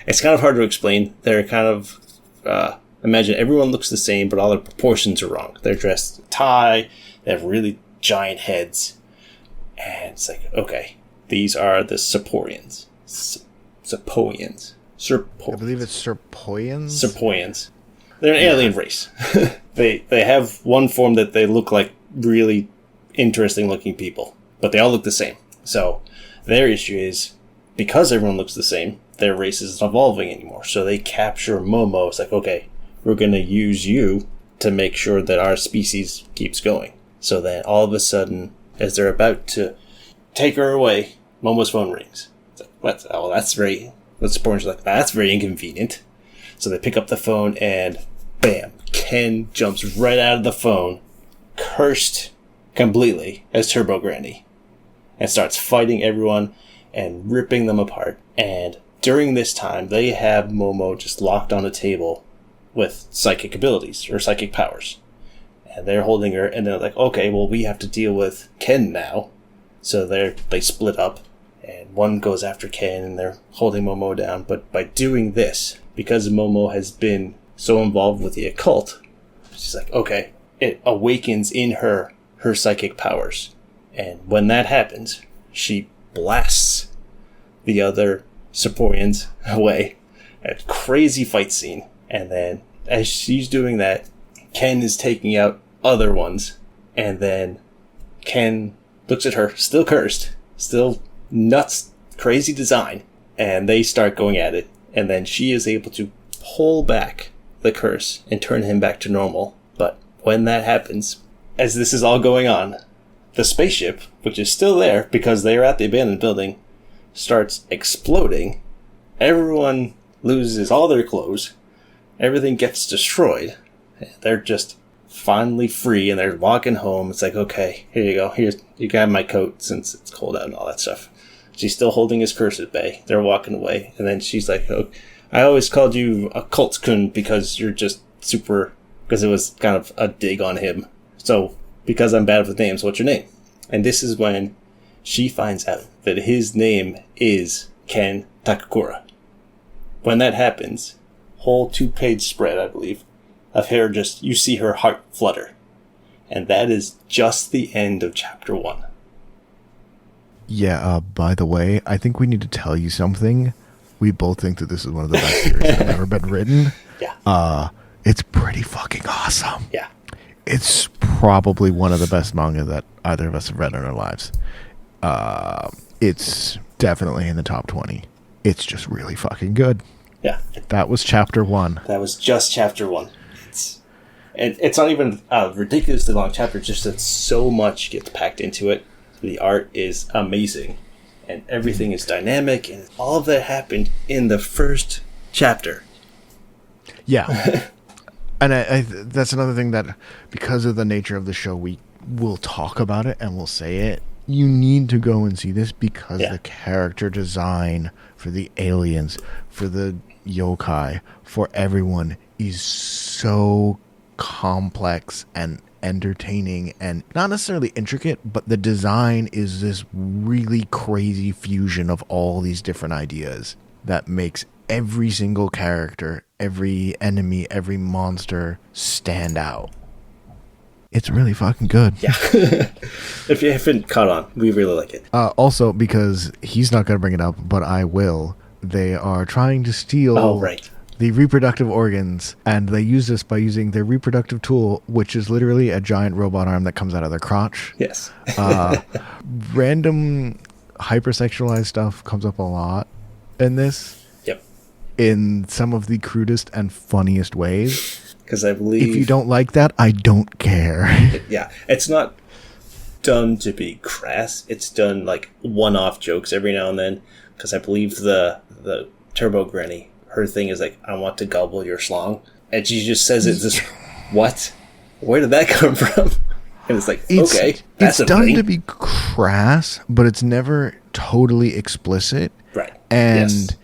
It's kind of hard to explain. They're kind of... imagine everyone looks the same, but all their proportions are wrong. They're dressed in tie. They have really giant heads. And it's like, okay, these are the Serpoians. Serpoians. I believe it's Serpoians? Serpoians. They're an alien race. They have one form that they look like really interesting-looking people. But they all look the same. So their issue is, because everyone looks the same, their race isn't evolving anymore. So they capture Momo. It's like, okay, we're going to use you to make sure that our species keeps going. So then all of a sudden, as they're about to take her away, Momo's phone rings. It's like, what? Oh, that's very... What's the like, that's very inconvenient. So they pick up the phone and bam, Ken jumps right out of the phone, cursed completely as Turbo Granny, and starts fighting everyone and ripping them apart. And during this time, they have Momo just locked on a table with psychic abilities or psychic powers. And they're holding her, and they're like, okay, well, we have to deal with Ken now. So they split up, and one goes after Ken, and they're holding Momo down. But by doing this, because Momo has been so involved with the occult, she's like, okay, it awakens in her psychic powers. And when that happens, she blasts the other Serpoians away. A crazy fight scene. And then, as she's doing that, Ken is taking out other ones. And then Ken looks at her, still cursed, still nuts, crazy design. And they start going at it. And then she is able to pull back the curse and turn him back to normal. But when that happens, as this is all going on, the spaceship, which is still there because they are at the abandoned building, starts exploding. Everyone loses all their clothes. Everything gets destroyed. They're just finally free, and they're walking home. It's like, okay, here you go. You can have my coat since it's cold out and all that stuff. She's still holding his curse at bay. They're walking away. And then she's like, oh, I always called you a Kultskun because you're just super... Because it was kind of a dig on him. So, because I'm bad with names, what's your name? And this is when she finds out that his name is Ken Takakura. When that happens, whole 2-page spread, I believe, of her just, you see her heart flutter. And that is just the end of chapter 1. Yeah, by the way, I think we need to tell you something. We both think that this is one of the best series that have ever been written. Yeah. It's pretty fucking awesome. Yeah. It's probably one of the best manga that either of us have read in our lives. It's definitely in the top 20. It's just really fucking good. Yeah. That was chapter 1. That was just chapter 1. It's not even a ridiculously long chapter, just that so much gets packed into it. The art is amazing, and everything is dynamic, and all of that happened in the first chapter. Yeah. And I that's another thing that, because of the nature of the show, we will talk about it and we'll say it. You need to go and see this because the character design for the aliens, for the yokai, for everyone is so complex and entertaining and not necessarily intricate, but the design is this really crazy fusion of all these different ideas that makes every single character, every enemy, every monster stand out. It's really fucking good. Yeah. If you haven't caught on, we really like it. Also, because he's not going to bring it up, but I will, they are trying to steal the reproductive organs, and they use this by using their reproductive tool, which is literally a giant robot arm that comes out of their crotch. Yes. Random hypersexualized stuff comes up a lot in this. Yep. In some of the crudest and funniest ways. Because I believe... If you don't like that, I don't care. Yeah. It's not done to be crass. It's done like one-off jokes every now and then. Because I believe the Turbo Granny, her thing is like, I want to gobble your schlong. And she just says it just, what? Where did that come from? And it's like, okay, that's it's done to be crass, but it's never totally explicit. Right. And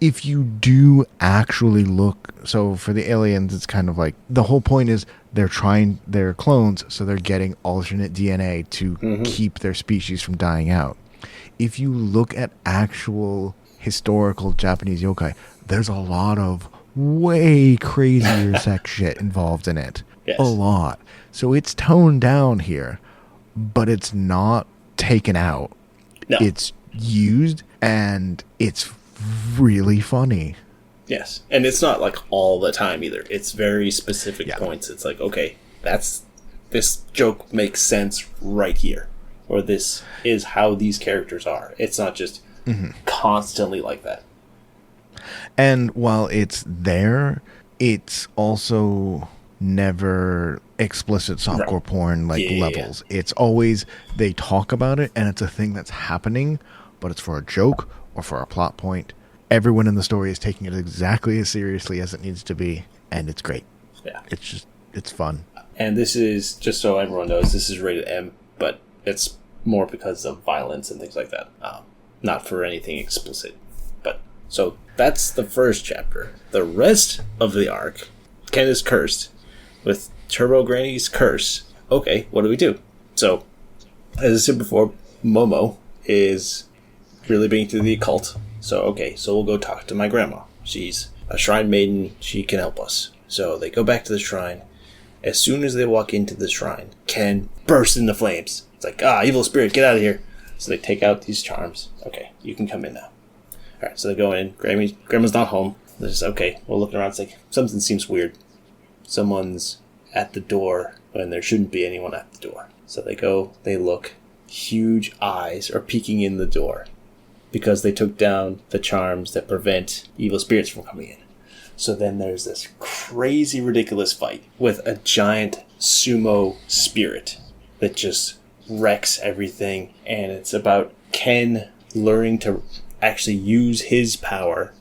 if you do actually look, so for the aliens, it's kind of like, the whole point is they're clones, so they're getting alternate DNA to keep their species from dying out. If you look at actual historical Japanese yokai, there's a lot of way crazier sex shit involved in it. Yes. A lot. So it's toned down here, but it's not taken out. No. It's used, and it's really funny. Yes. And it's not like all the time either. It's very specific points. It's like, okay, this joke makes sense right here. Or this is how these characters are. It's not just constantly like that. And while it's there, it's also never explicit softcore porn levels. It's always, they talk about it and it's a thing that's happening, but it's for a joke or for a plot point. Everyone in the story is taking it exactly as seriously as it needs to be, and it's great. Yeah. It's fun. And this is, just so everyone knows, this is rated M, but it's more because of violence and things like that. Not for anything explicit. But, so that's the first chapter. The rest of the arc, Ken is cursed with Turbo Granny's curse. Okay, what do we do? So, as I said before, Momo is really being through the occult. So we'll go talk to my grandma. She's a shrine maiden. She can help us. So they go back to the shrine. As soon as they walk into the shrine, Ken bursts into flames. It's like, evil spirit, get out of here. So they take out these charms. Okay, you can come in now. Alright, so they go in. Grandma's not home. They're just, okay, we're looking around. It's like, something seems weird. Someone's at the door when there shouldn't be anyone at the door. So they go, they look. Huge eyes are peeking in the door because they took down the charms that prevent evil spirits from coming in. So then there's this crazy, ridiculous fight with a giant sumo spirit that just wrecks everything, and it's about Ken learning to actually use his power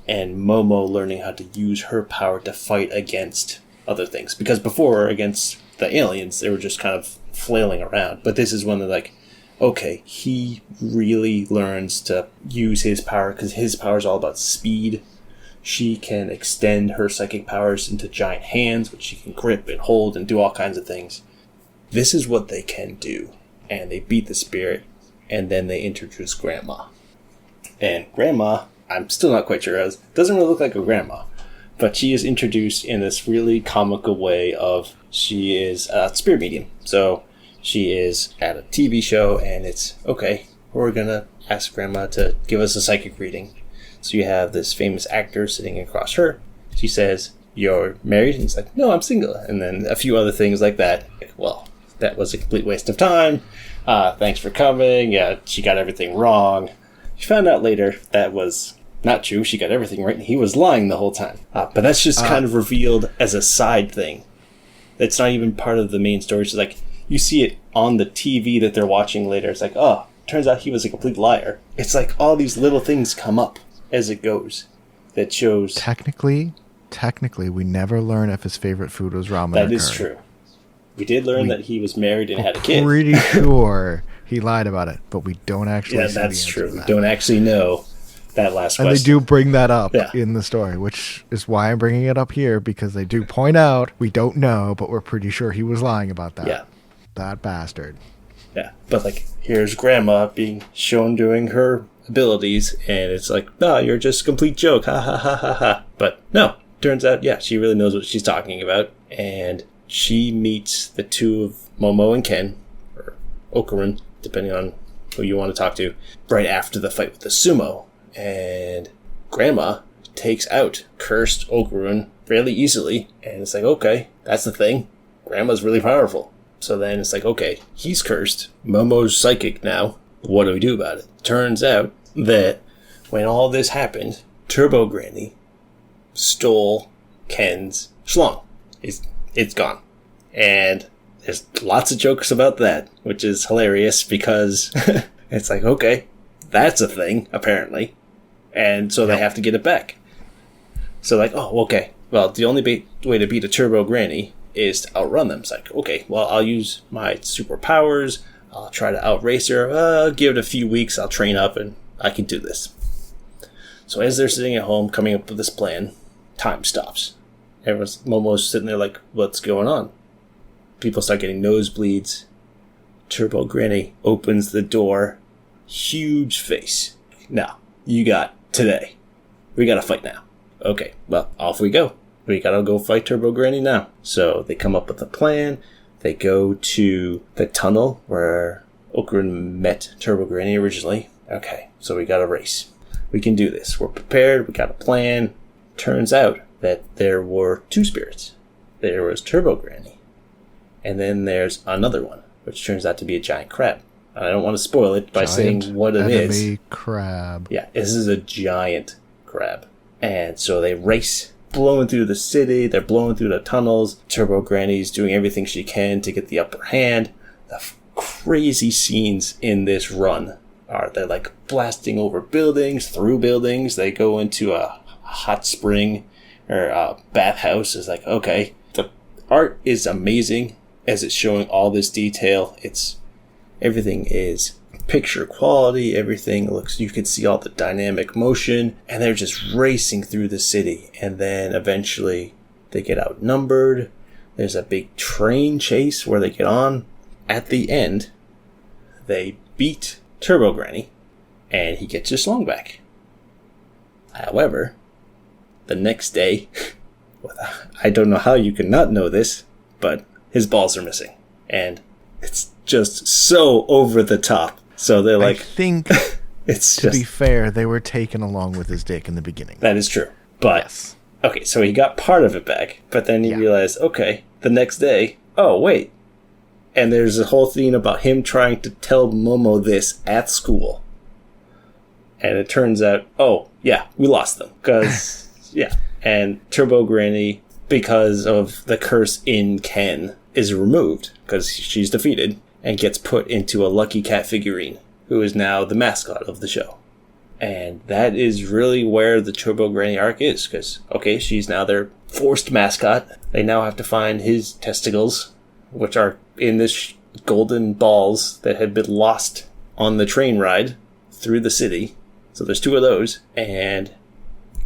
and Momo learning how to use her power to fight against other things. Because before, against the aliens, they were just kind of flailing around. But this is when they're like, okay, he really learns to use his power, because his power is all about speed. She can extend her psychic powers into giant hands, which she can grip and hold and do all kinds of things. This is what they can do. And they beat the spirit, and then they introduce Grandma. And Grandma, I'm still not quite sure, doesn't really look like a grandma, but she is introduced in this really comical way of, she is a spirit medium. So she is at a TV show, and it's, okay, we're going to ask Grandma to give us a psychic reading. So you have this famous actor sitting across her. She says, "You're married?" And he's like, "No, I'm single." And then a few other things like that. Well, that was a complete waste of time. Thanks for coming. Yeah, she got everything wrong. She found out later that was not true. She got everything right, and he was lying the whole time. But that's just kind of revealed as a side thing. It's not even part of the main story. It's like, you see it on the TV that they're watching later. It's like, oh, turns out he was a complete liar. It's like all these little things come up as it goes that shows... Technically, we never learn if his favorite food was ramen. That is true. We did learn that he was married and had a kid. Pretty sure he lied about it, but we don't actually see that's the true. To that. We don't actually know that last question. And they do bring that up in the story, which is why I'm bringing it up here, because they do point out we don't know, but we're pretty sure he was lying about that. Yeah. That bastard. Yeah. But, like, here's Grandma being shown doing her abilities, and it's like, no, you're just a complete joke. Ha ha ha ha ha. But no, turns out, yeah, she really knows what she's talking about, and she meets the two of Momo and Ken, or Okarun, depending on who you want to talk to, right after the fight with the sumo. And Grandma takes out cursed Okarun fairly easily, and it's like, okay, that's the thing. Grandma's really powerful. So then it's like, okay, he's cursed. Momo's psychic now. What do we do about it? Turns out that when all this happened, Turbo Granny stole Ken's schlong. It's gone. And there's lots of jokes about that, which is hilarious because it's like, okay, that's a thing, apparently. And so they have to get it back. So like, oh, okay. Well, the only way to beat a Turbo Granny is to outrun them. It's like, okay, well, I'll use my superpowers. I'll try to outrace her. I'll give it a few weeks. I'll train up and I can do this. So as they're sitting at home coming up with this plan, time stops. Momo's sitting there like, what's going on? People start getting nosebleeds. Turbo Granny opens the door. Huge face. Now, you got today. We gotta fight now. Okay, well, off we go. We gotta go fight Turbo Granny now. So they come up with a plan. They go to the tunnel where Okarun met Turbo Granny originally. Okay, so we got a race. We can do this. We're prepared. We got a plan. Turns out that there were two spirits. There was Turbo Granny. And then there's another one, which turns out to be a giant crab. I don't want to spoil it by saying what it is. Enemy crab. Yeah, this is a giant crab. And so they race, blowing through the city. They're blowing through the tunnels. Turbo Granny's doing everything she can to get the upper hand. The crazy scenes in this run are they're like blasting over buildings, through buildings. They go into a hot spring or a bathhouse. It's like, okay, the art is amazing as it's showing all this detail. Everything is picture quality. Everything looks, you can see all the dynamic motion, and they're just racing through the city. And then eventually they get outnumbered. There's a big train chase where they get on. At the end, they beat Turbo Granny, and he gets his schlong back. However, the next day, I don't know how you can not know this, but his balls are missing. And it's just so over the top. So they're like... I think, it's to be fair, they were taken along with his dick in the beginning. That is true. But, yes. Okay, so he got part of it back. But then he realized, okay, the next day, oh, wait. And there's a whole thing about him trying to tell Momo this at school. And it turns out, oh, yeah, we lost them. Because, yeah. And Turbo Granny, because of the curse in Ken, is removed. Because she's defeated. and gets put into a Lucky Cat figurine, who is now the mascot of the show. And that is really where the Turbo Granny arc is, because, okay, she's now their forced mascot. They now have to find his testicles, which are in this golden balls that had been lost on the train ride through the city. So there's 2 of those, and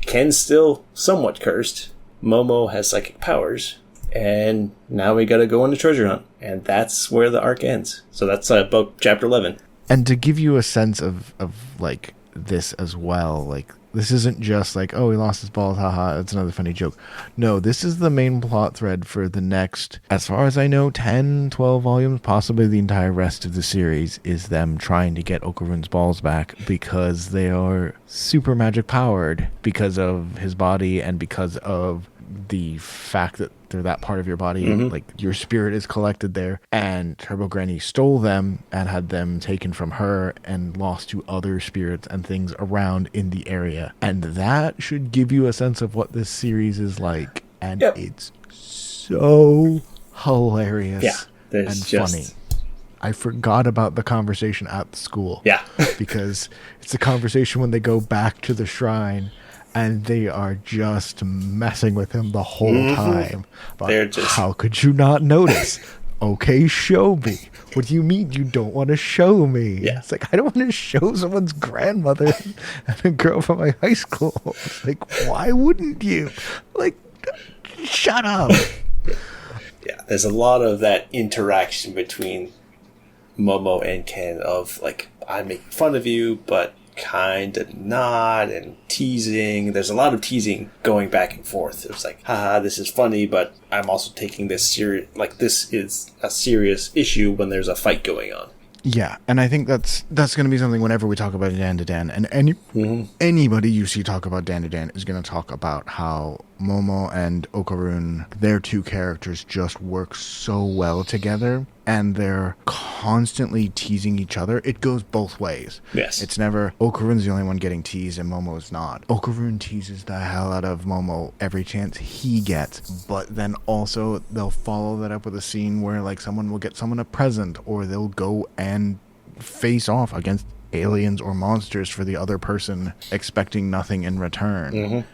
Ken's still somewhat cursed. Momo has psychic powers, and now we gotta go on the treasure hunt. And that's where the arc ends. So that's about chapter 11. And to give you a sense of like, this as well, like, this isn't just like, oh, he lost his balls, haha, that's another funny joke. No, this is the main plot thread for the next, as far as I know, 10, 12 volumes, possibly the entire rest of the series, is them trying to get Okarun's balls back because they are super magic powered because of his body and because of the fact that they're that part of your body, like your spirit is collected there. And Turbo Granny stole them and had them taken from her and lost to other spirits and things around in the area. And that should give you a sense of what this series is like. And it's so hilarious and funny. I forgot about the conversation at the school. Yeah. Because it's a conversation when they go back to the shrine and they are just messing with him the whole time. But how could you not notice? Okay, show me. What do you mean you don't want to show me? Yeah. It's like, I don't want to show someone's grandmother and a girl from my high school. It's like, why wouldn't you? Like, shut up. Yeah, there's a lot of that interaction between Momo and Ken of, like, I'm making fun of you, but kind of not, and teasing. There's a lot of teasing going back and forth. It was like, haha, this is funny, but I'm also taking this serious. Like, this is a serious issue when there's a fight going on. Yeah, and I think that's going to be something whenever we talk about DanDaDan, and anybody you see talk about DanDaDan is going to talk about how Momo and Okarun, their 2 characters, just work so well together, and they're constantly teasing each other. It goes both ways. Yes. It's never Okarun's the only one getting teased and Momo's not. Okarun teases the hell out of Momo every chance he gets, but then also they'll follow that up with a scene where, like, someone will get someone a present, or they'll go and face off against aliens or monsters for the other person, expecting nothing in return.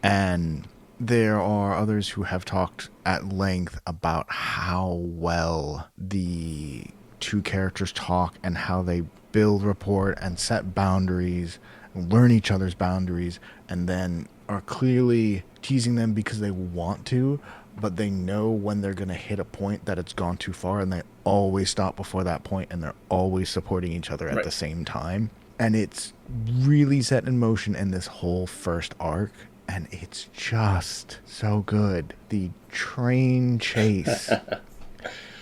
And there are others who have talked at length about how well the 2 characters talk and how they build rapport and set boundaries, learn each other's boundaries, and then are clearly teasing them because they want to, but they know when they're going to hit a point that it's gone too far, and they always stop before that point, and they're always supporting each other at the same time. And it's really set in motion in this whole first arc, and it's just so good. The train chase,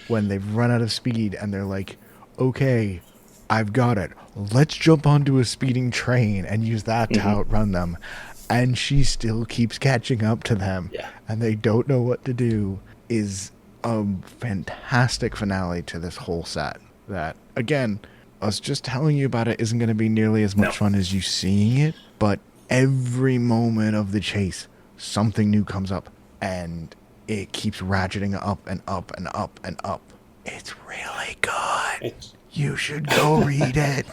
when they've run out of speed, and they're like, okay, I've got it. Let's jump onto a speeding train and use that to outrun them. And she still keeps catching up to them, and they don't know what to do, is a fantastic finale to this whole set. That, again, us just telling you about it isn't going to be nearly as much fun as you seeing it, but every moment of the chase, something new comes up, and it keeps ratcheting up and up and up and up. It's really good. You should go read it.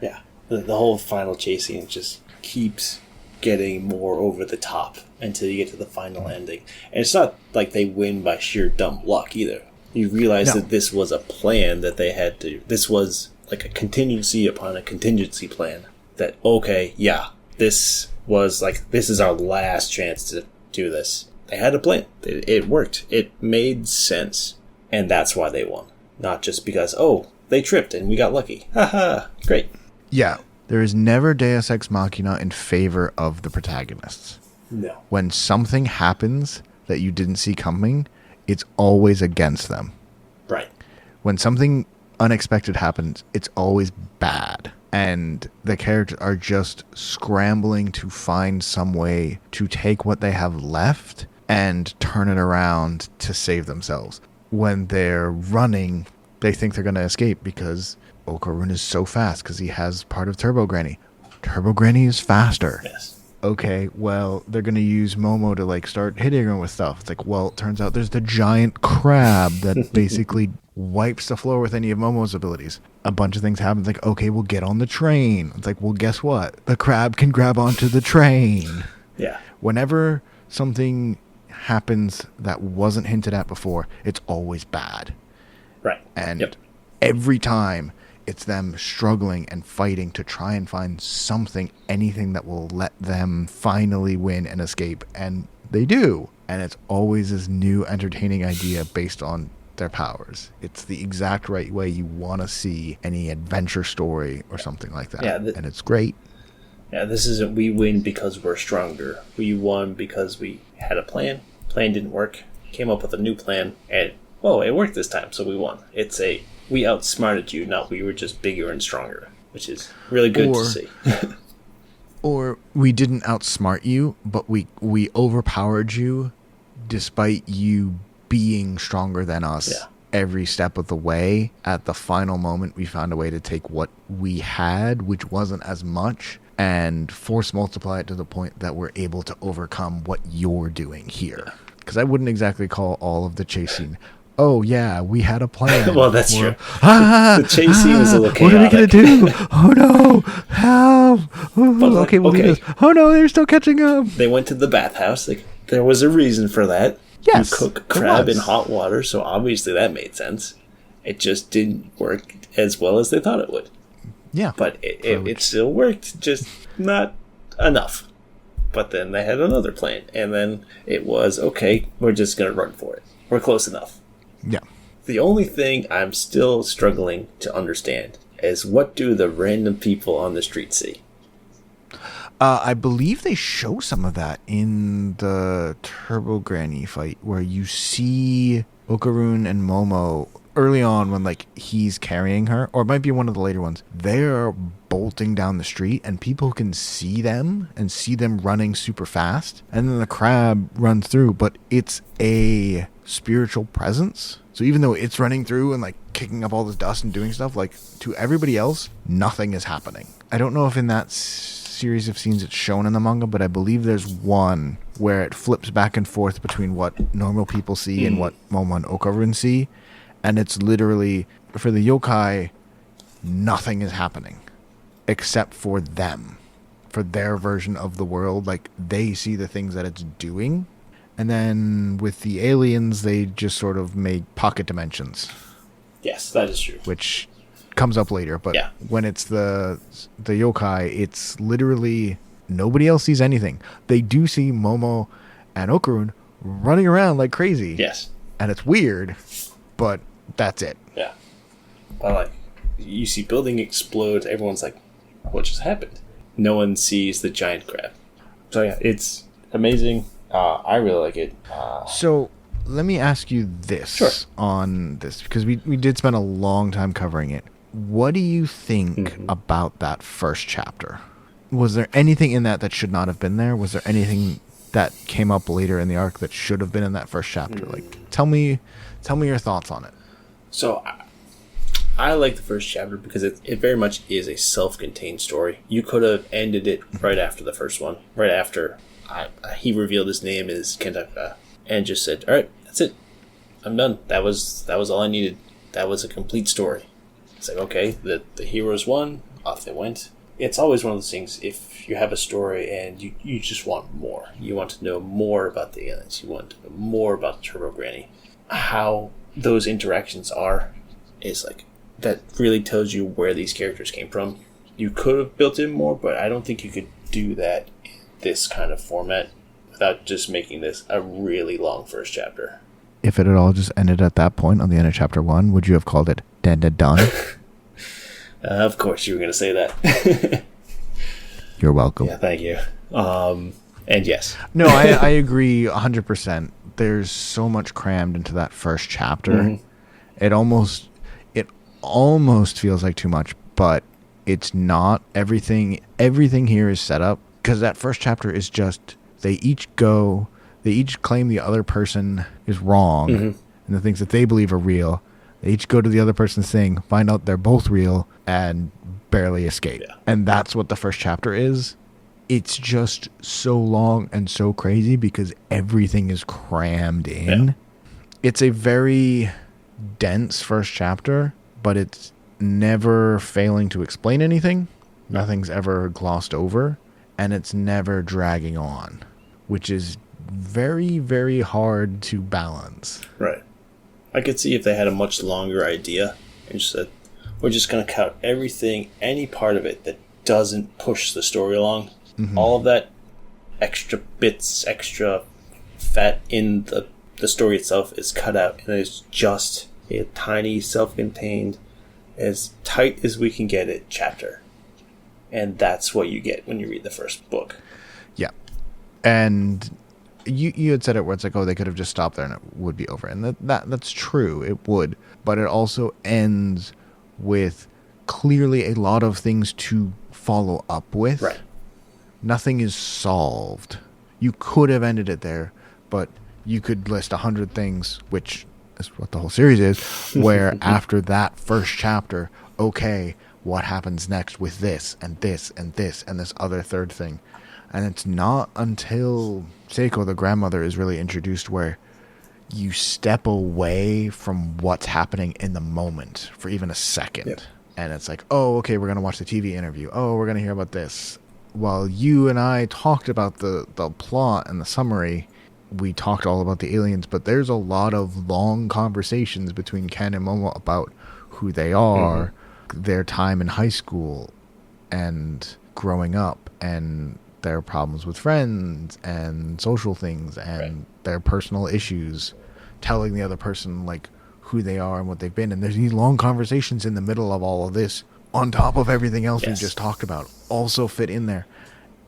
Yeah, the whole final chase scene just keeps getting more over the top until you get to the final ending. And it's not like they win by sheer dumb luck either. You realize that this was a plan that they had to... This was like a contingency upon a contingency plan. That, okay, yeah, this was like... This is our last chance to do this. They had a plan. It worked. It made sense. And that's why they won. Not just because, oh, they tripped and we got lucky. Haha, great. Yeah. There is never Deus Ex Machina in favor of the protagonists. No. When something happens that you didn't see coming, it's always against them. Right. When something unexpected happens, it's always bad. And the characters are just scrambling to find some way to take what they have left and turn it around to save themselves. When they're running, they think they're going to escape because Okarun is so fast because he has part of Turbo Granny. Turbo Granny is faster. Yes. Okay, well, they're going to use Momo to, like, start hitting her with stuff. It's like, well, it turns out there's the giant crab that basically wipes the floor with any of Momo's abilities. A bunch of things happen. It's like, okay, we'll get on the train. It's like, well, guess what? The crab can grab onto the train. Yeah. Whenever something happens that wasn't hinted at before, it's always bad. Right. And every time it's them struggling and fighting to try and find something, anything that will let them finally win and escape. And they do. And it's always this new entertaining idea based on their powers. It's the exact right way you want to see any adventure story or something like that. Yeah, and it's great. Yeah, this isn't we win because we're stronger. We won because we had a plan. Plan didn't work. Came up with a new plan, and whoa, it worked this time, so we won. It's a we outsmarted you, not we were just bigger and stronger, which is really good to see. Or we didn't outsmart you, but we overpowered you despite you being stronger than us every step of the way. At the final moment, we found a way to take what we had, which wasn't as much, and force multiply it to the point that we're able to overcome what you're doing here. Because I wouldn't exactly call all of the chase scene, oh yeah, we had a plan. Well, that's true. The chase scene is a little chaotic. What are we going to do? Oh no, help. Okay, we'll do this. Oh no, they're still catching up. They went to the bathhouse. Like, there was a reason for that. Yes, you cook crab in hot water, so obviously that made sense. It just didn't work as well as they thought it would. Yeah. But it still worked, just not enough. But then they had another plan, and then it was, okay, we're just going to run for it. We're close enough. Yeah. The only thing I'm still struggling to understand is, what do the random people on the street see? I believe they show some of that in the Turbo Granny fight, where you see Okarun and Momo early on when, like, he's carrying her, or it might be one of the later ones. They're bolting down the street, and people can see them and see them running super fast. And then the crab runs through, but it's a spiritual presence. So even though it's running through and, like, kicking up all this dust and doing stuff, like, to everybody else, nothing is happening. I don't know if in that series of scenes it's shown in the manga, but I believe there's one where it flips back and forth between what normal people see and what Momo and Okarun see, and it's literally, for the yokai, nothing is happening except for them, for their version of the world. Like, they see the things that it's doing, and then with the aliens, they just sort of make pocket dimensions. Yes, that is true. Which comes up later, but when it's the yokai, it's literally nobody else sees anything. They do see Momo and Okarun running around like crazy. Yes. And it's weird, but that's it. Yeah. But, like, you see building explode, everyone's like, what just happened? No one sees the giant crab. So yeah, it's amazing. I really like it. So let me ask you this on this, because we did spend a long time covering it. What do you think about that first chapter? Was there anything in that should not have been there? Was there anything that came up later in the arc that should have been in that first chapter? Like, tell me your thoughts on it. So I like the first chapter because it very much is a self-contained story. You could have ended it right after the first one, right after he revealed his name is Kentaka, and just said, all right, that's it. I'm done. That was all I needed. That was a complete story. It's like, okay, the heroes won, off they went. It's always one of those things, if you have a story and you just want more. You want to know more about the aliens. You want to know more about Turbo Granny. How those interactions are is like, that really tells you where these characters came from. You could have built in more, but I don't think you could do that in this kind of format without just making this a really long first chapter. If it had all just ended at that point on the end of chapter 1, would you have called it DanDaDan? Of course you were going to say that. You're welcome. Yeah, thank you. And yes. No, I agree 100%. There's so much crammed into that first chapter. It almost feels like too much, but it's not. Everything here is set up, because that first chapter is just, they each claim the other person is wrong, and the things that they believe are real. They each go to the other person's thing, find out they're both real, and barely escape. Yeah. And that's what the first chapter is. It's just so long and so crazy because everything is crammed in. Yeah. It's a very dense first chapter, but it's never failing to explain anything. Nothing's ever glossed over, and it's never dragging on, which is very, very hard to balance. Right. I could see if they had a much longer idea and just said, we're just going to cut everything, any part of it that doesn't push the story along. Mm-hmm. All of that extra bits, extra fat in the story itself is cut out, and it's just a tiny, self-contained, as tight as we can get it chapter. And that's what you get when you read the first book. Yeah. And you had said it where it's like, oh, they could have just stopped there and it would be over. And that's true. It would. But it also ends with clearly a lot of things to follow up with. Right. Nothing is solved. You could have ended it there, but you could list 100 things, which is what the whole series is, where after that first chapter, okay, what happens next with this and this and this and this other third thing. And it's not until Seiko, the grandmother, is really introduced where you step away from what's happening in the moment for even a second. Yep. And it's like, oh, okay, we're going to watch the TV interview. Oh, we're going to hear about this. While you and I talked about the plot and the summary, we talked all about the aliens, but there's a lot of long conversations between Ken and Momo about who they are, their time in high school and growing up, and their problems with friends and social things and their personal issues, telling the other person like who they are and what they've been. And there's these long conversations in the middle of all of this on top of everything else we just talked about, also fit in there.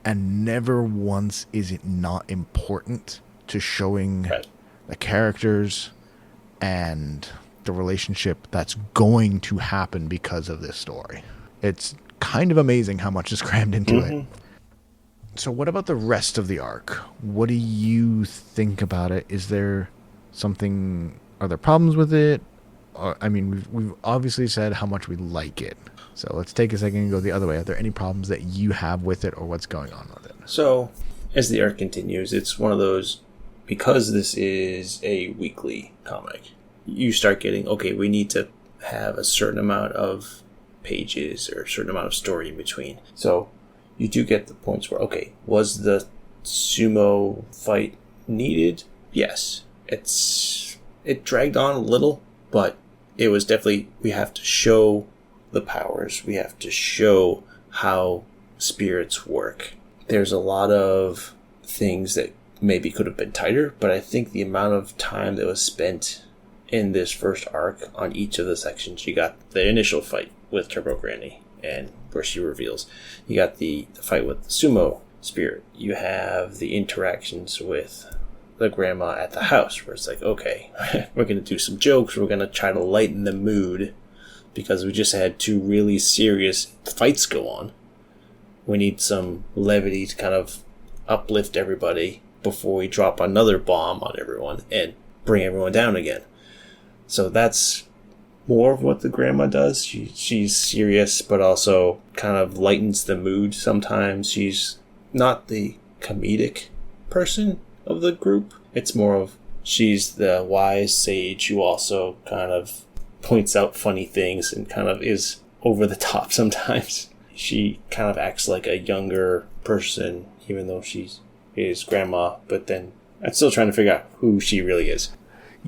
And never once is it not important to showing the characters and the relationship that's going to happen because of this story. It's kind of amazing how much is crammed into it. So what about the rest of the arc? What do you think about it? Is there something, are there problems with it? I mean, we've obviously said how much we like it. So let's take a second and go the other way. Are there any problems that you have with it or what's going on with it? So as the arc continues, it's one of those, because this is a weekly comic, you start getting, okay, we need to have a certain amount of pages or a certain amount of story in between. So you do get the points where, okay, was the sumo fight needed? Yes. It dragged on a little, but it was definitely, we have to show the powers. We have to show how spirits work. There's a lot of things that maybe could have been tighter, but I think the amount of time that was spent in this first arc on each of the sections, you got the initial fight with Turbo Granny, and where she reveals. You got the fight with the sumo spirit. You have the interactions with the grandma at the house, where it's like, okay, we're going to do some jokes. We're going to try to lighten the mood because we just had two really serious fights go on. We need some levity to kind of uplift everybody before we drop another bomb on everyone and bring everyone down again. So that's more of what the grandma does. She's serious, but also kind of lightens the mood sometimes. She's not the comedic person of the group. It's more of, she's the wise sage who also kind of points out funny things and kind of is over the top sometimes. She kind of acts like a younger person, even though she is grandma, but then I'm still trying to figure out who she really is.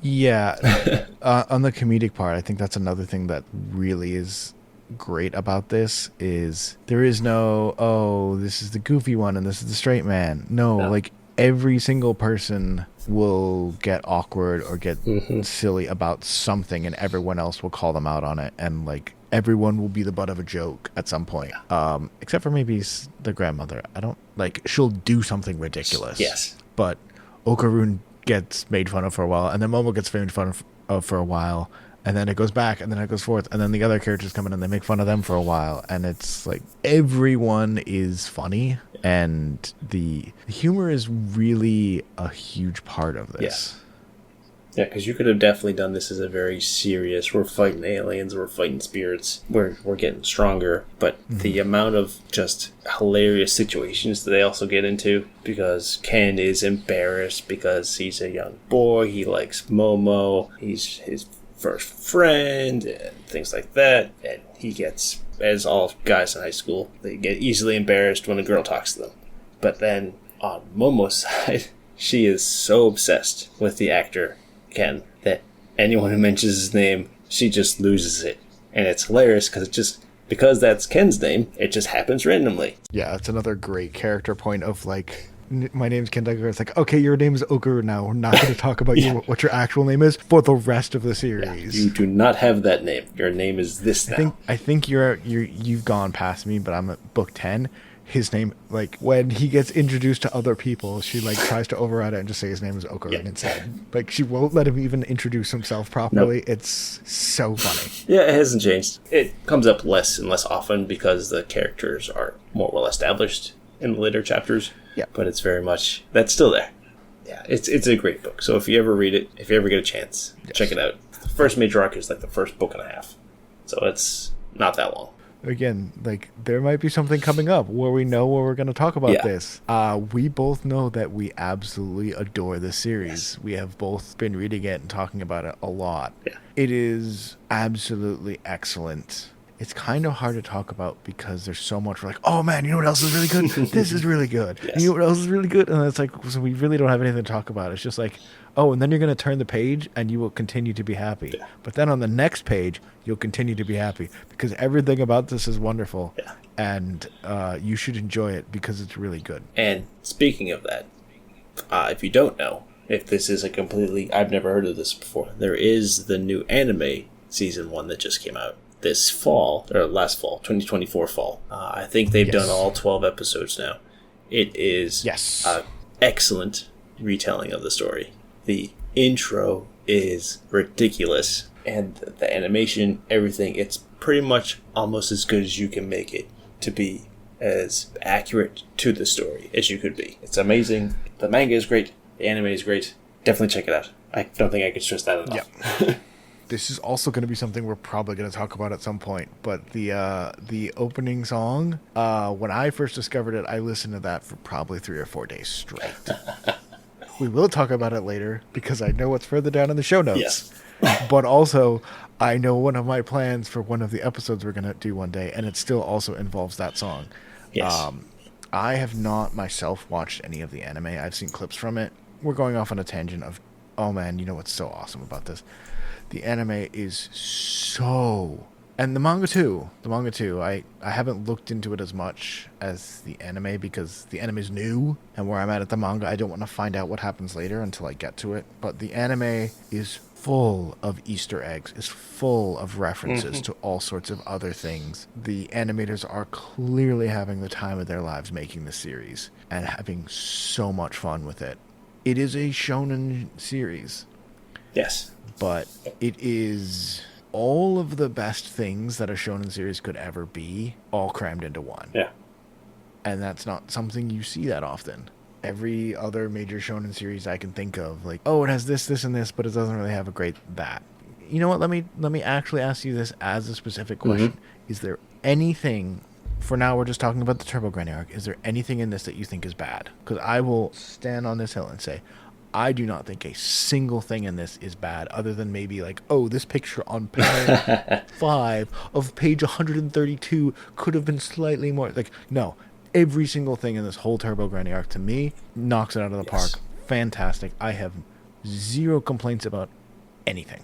Yeah. On the comedic part, I think that's another thing that really is great about this is there is no, oh, this is the goofy one and this is the straight man. No. Like every single person will get awkward or get silly about something and everyone else will call them out on it. And like everyone will be the butt of a joke at some point. Except for maybe the grandmother. I don't like, she'll do something ridiculous. Yes. But Okarun gets made fun of for a while, and then Momo gets made fun of for a while, and then it goes back, and then it goes forth, and then the other characters come in and they make fun of them for a while, and it's like everyone is funny, and the humor is really a huge part of this. Yeah, because you could have definitely done this as a very serious, we're fighting aliens, we're fighting spirits, we're getting stronger, but the amount of just hilarious situations that they also get into, because Ken is embarrassed because he's a young boy, he likes Momo, his first friend and things like that. And he gets, as all guys in high school, they get easily embarrassed when a girl talks to them. But then on Momo's side, she is so obsessed with the actor Ken that anyone who mentions his name, she just loses it. And it's hilarious because that's Ken's name, it just happens randomly. Yeah, it's another great character point of like, my name's Ken Decker. It's like, okay, your name is Ogre now. We're not going to talk about what your actual name is for the rest of the series. Yeah, you do not have that name. Your name is this now. I think you've gone past me, but I'm at book 10. His name, like, when he gets introduced to other people, she, like, tries to override it and just say his name is Ocarin instead. Like, she won't let him even introduce himself properly. Nope. It's so funny. Yeah, it hasn't changed. It comes up less and less often because the characters are more well established in the later chapters. Yeah. But it's very much, that's still there. Yeah, it's a great book. So if you ever read it, if you ever get a chance, check it out. The first major arc is like the first book and a half. So it's not that long. Again, like, there might be something coming up where we know where we're going to talk about this. We both know that we absolutely adore this series. Yes. We have both been reading it and talking about it a lot. Yeah. It is absolutely excellent. It's kind of hard to talk about because there's so much. We're like, oh man, you know what else is really good? This is really good. Yes. You know what else is really good? And it's like, so we really don't have anything to talk about. It's just like, oh, and then you're going to turn the page and you will continue to be happy. Yeah. But then on the next page, you'll continue to be happy because everything about this is wonderful. Yeah. And you should enjoy it because it's really good. And speaking of that, if you don't know, if this is I've never heard of this before, there is the new anime season 1 that just came out this fall, or last fall, 2024 fall. I think they've done all 12 episodes now. It is excellent retelling of the story. The intro is ridiculous, and the animation, everything, it's pretty much almost as good as you can make it to be as accurate to the story as you could be. It's amazing. The manga is great. The anime is great. Definitely check it out. I don't think I could stress that enough. Yep. This is also going to be something we're probably going to talk about at some point. But the opening song, when I first discovered it, I listened to that for probably 3 or 4 days straight. We will talk about it later because I know what's further down in the show notes. Yes. But also, I know one of my plans for one of the episodes we're going to do one day, and it still also involves that song. Yes. I have not myself watched any of the anime. I've seen clips from it. We're going off on a tangent of, oh man, you know what's so awesome about this? The anime is so... And the manga too. I haven't looked into it as much as the anime because the anime is new. And where I'm at the manga, I don't want to find out what happens later until I get to it. But the anime is full of Easter eggs. It's full of references to all sorts of other things. The animators are clearly having the time of their lives making the series. And having so much fun with it. It is a shonen series. Yes. But it is all of the best things that a shonen series could ever be, all crammed into one. Yeah. And that's not something you see that often. Every other major shonen series I can think of, like, oh, it has this, this, and this, but it doesn't really have a great that. You know what? Let me actually ask you this as a specific question. Is there anything... For now, we're just talking about the Turbo Granny arc. Is there anything in this that you think is bad? Because I will stand on this hill and say, I do not think a single thing in this is bad, other than maybe like, oh, this picture on page 5 of page 132 could have been slightly more. Like, no, every single thing in this whole Turbo Granny arc, to me, knocks it out of the park. Fantastic. I have zero complaints about anything.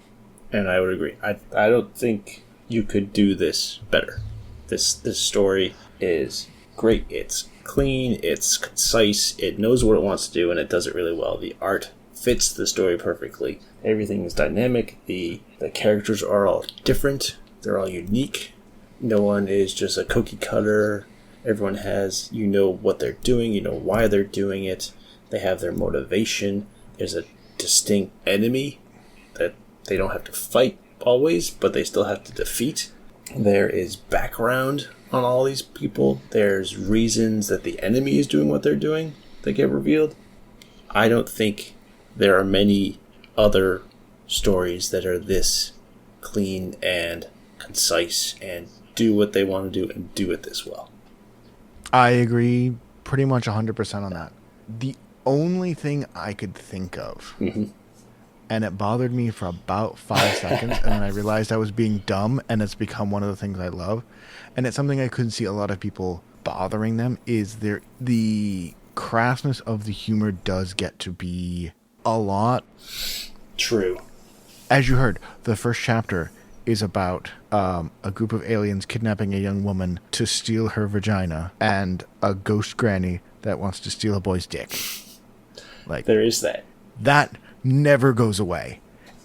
And I would agree. I don't think you could do this better. This story is great. It's clean, it's concise, it knows what it wants to do, and it does it really well. The art fits the story perfectly. Everything is dynamic. The characters are all different. They're all unique. No one is just a cookie cutter. Everyone has, you know what they're doing, you know why they're doing it. They have their motivation. There's a distinct enemy that they don't have to fight always, but they still have to defeat. There is background on all these people. There's reasons that the enemy is doing what they're doing that get revealed. I don't think there are many other stories that are this clean and concise and do what they want to do and do it this well. I agree pretty much 100% on that. The only thing I could think of and it bothered me for about 5 seconds, and then I realized I was being dumb, and it's become one of the things I love. And it's something I couldn't see a lot of people bothering them, is the crassness of the humor does get to be a lot. True. As you heard, the first chapter is about a group of aliens kidnapping a young woman to steal her vagina, and a ghost granny that wants to steal a boy's dick. Like, there is that. That never goes away.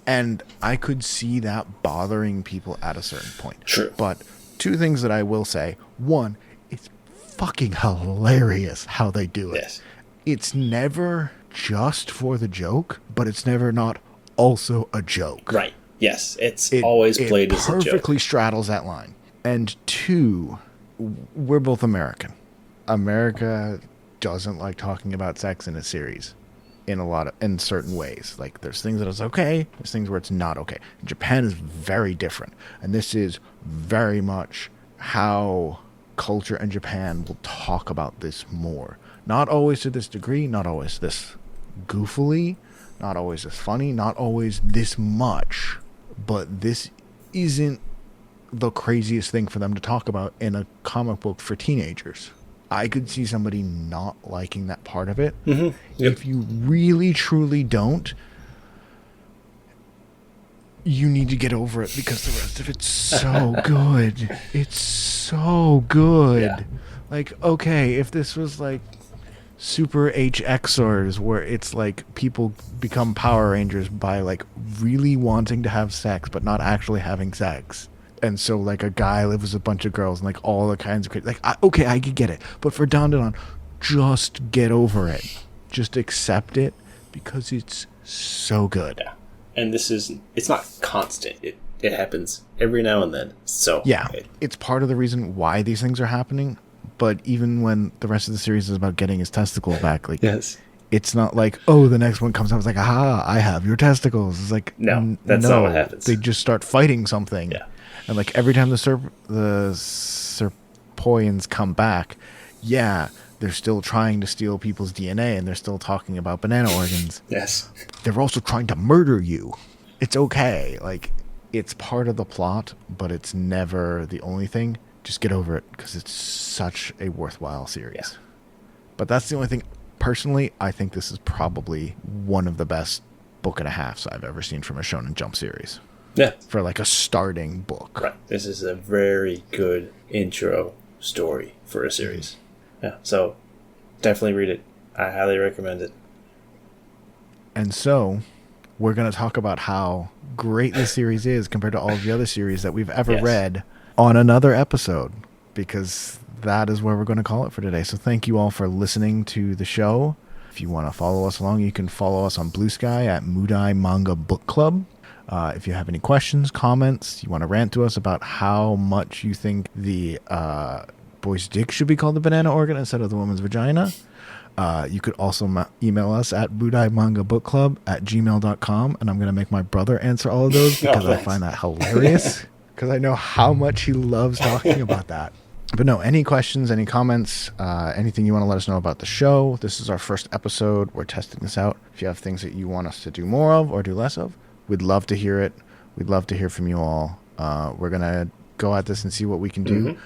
And I could see that bothering people at a certain point. True. But two things that I will say. One, it's fucking hilarious how they do it. Yes. It's never just for the joke, but it's never not also a joke. Right. Yes. It's always played as a joke. It perfectly straddles that line. And two, we're both American. America doesn't like talking about sex in a series in certain ways. Like, there's things that is okay, there's things where it's not okay. Japan is very different, and this is very much how culture in Japan will talk about this more. Not always to this degree, not always this goofily, not always this funny, not always this much, but this isn't the craziest thing for them to talk about in a comic book for teenagers. I could see somebody not liking that part of it. Mm-hmm. Yep. If you really, truly don't, you need to get over it, because the rest of it's so good. It's so good. Yeah. Like, okay, if this was like Super HXers, where it's like people become Power Rangers by like really wanting to have sex but not actually having sex. And so, like, a guy lives with a bunch of girls and, like, all the kinds of crazy... Like, okay, I could get it. But for DanDaDan, just get over it. Just accept it, because it's so good. Yeah. And it's not constant. It happens every now and then. So yeah, it's part of the reason why these things are happening. But even when the rest of the series is about getting his testicles back, like... Yes. It's not like, oh, the next one comes out, it's like, aha, I have your testicles. It's like, no, that's not what happens. They just start fighting something. Yeah. And like every time the Serpoians come back, yeah, they're still trying to steal people's DNA, and they're still talking about banana organs. Yes. They're also trying to murder you. It's okay. Like, it's part of the plot, but it's never the only thing. Just get over it, because it's such a worthwhile series. Yeah. But that's the only thing. Personally, I think this is probably one of the best book and a halves I've ever seen from a Shonen Jump series. Yeah. For like a starting book. Right. This is a very good intro story for a series. Yeah. So definitely read it. I highly recommend it. And so we're going to talk about how great this series is compared to all of the other series that we've ever read on another episode, because that is where we're going to call it for today. So thank you all for listening to the show. If you want to follow us along, you can follow us on Blue Sky at Mudai Manga Book Club. If you have any questions, comments, you want to rant to us about how much you think the boy's dick should be called the banana organ instead of the woman's vagina, you could also email us at budaimangabookclub@gmail.com, and I'm going to make my brother answer all of those, because I find that hilarious, because I know how much he loves talking about that. But no, any questions, any comments, anything you want to let us know about the show. This is our first episode. We're testing this out. If you have things that you want us to do more of or do less of, we'd love to hear it. We'd love to hear from you all. We're going to go at this and see what we can do. Mm-hmm.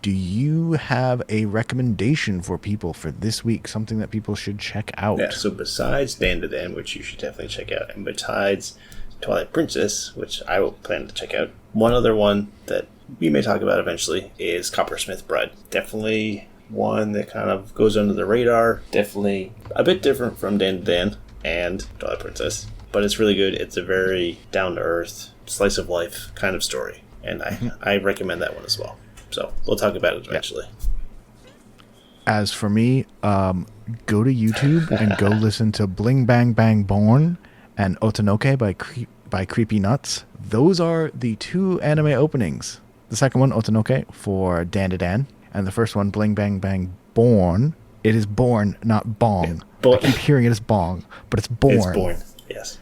Do you have a recommendation for people for this week? Something that people should check out? Yeah, so besides DanDaDan, which you should definitely check out, and besides Twilight Princess, which I will plan to check out, one other one that we may talk about eventually is Coppersmith Bride. Definitely one that kind of goes under the radar. Definitely a bit different from DanDaDan and Twilight Princess, but it's really good. It's a very down-to-earth, slice-of-life kind of story, and I recommend that one as well. So we'll talk about it eventually. As for me, go to YouTube and go listen to Bling Bang Bang Born and Otonoke by Creepy Nuts. Those are the two anime openings. The second one, Otonoke, for DanDaDan, and the first one, Bling Bang Bang Born. It is born, not bong. I keep hearing it as bong, but it's born. It's born, yes.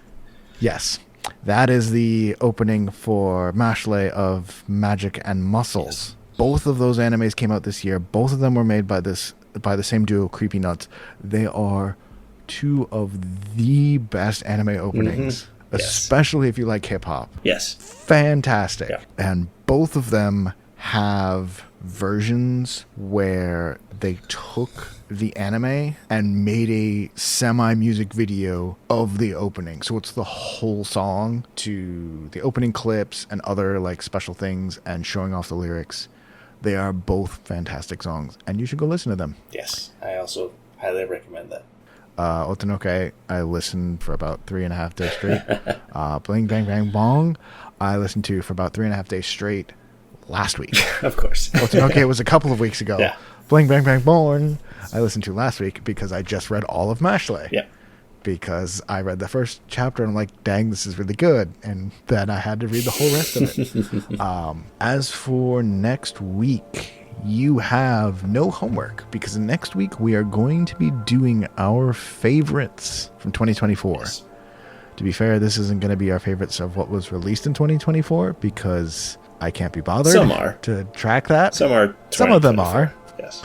Yes. That is the opening for Mashle of Magic and Muscles. Yes. Both of those animes came out this year. Both of them were made by the same duo, Creepy Nuts. They are two of the best anime openings especially if you like hip hop. Yes. Fantastic. Yeah. And both of them have versions where they took the anime and made a semi-music video of the opening. So it's the whole song to the opening clips and other like special things and showing off the lyrics. They are both fantastic songs, and you should go listen to them. Yes, I also highly recommend that. Otanoke, I listened for about 3.5 days straight. Bling Bang Bang Bong, I listened to for about 3.5 days straight last week. Of course. Otanoke was a couple of weeks ago. Yeah. Bling Bang Bang Bong, I listened to last week because I just read all of Mashley. Yeah. Because I read the first chapter and I'm like, dang, this is really good. And then I had to read the whole rest of it. As for next week, you have no homework because next week we are going to be doing our favorites from 2024. Yes. To be fair, this isn't going to be our favorites of what was released in 2024 because I can't be bothered to track that. Some are. Some of them are. Yes.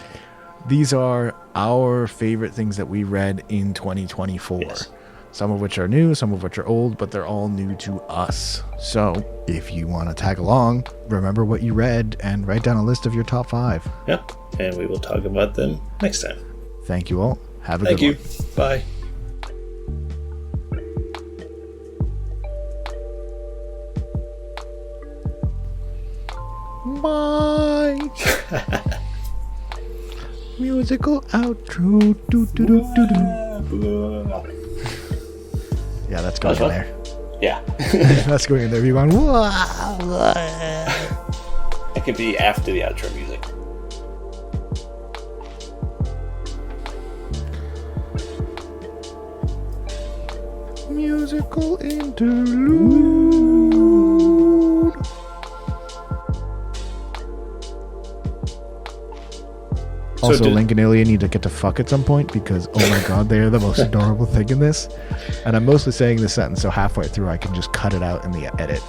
These are our favorite things that we read in 2024. Yes. Some of which are new, some of which are old, but they're all new to us. So if you want to tag along, remember what you read and write down a list of your top 5. Yeah, and we will talk about them next time. Thank you all. Have a good one. Thank you. Bye. Bye. Musical outro. Do, do, do, do, do. Yeah, that's going in there. Yeah. That's going in there. You're going, It could be after the outro music. Musical interlude. Also, Link and Ilya need to get to fuck at some point because, oh my god, they are the most adorable thing in this. And I'm mostly saying this sentence, so halfway through I can just cut it out in the edit.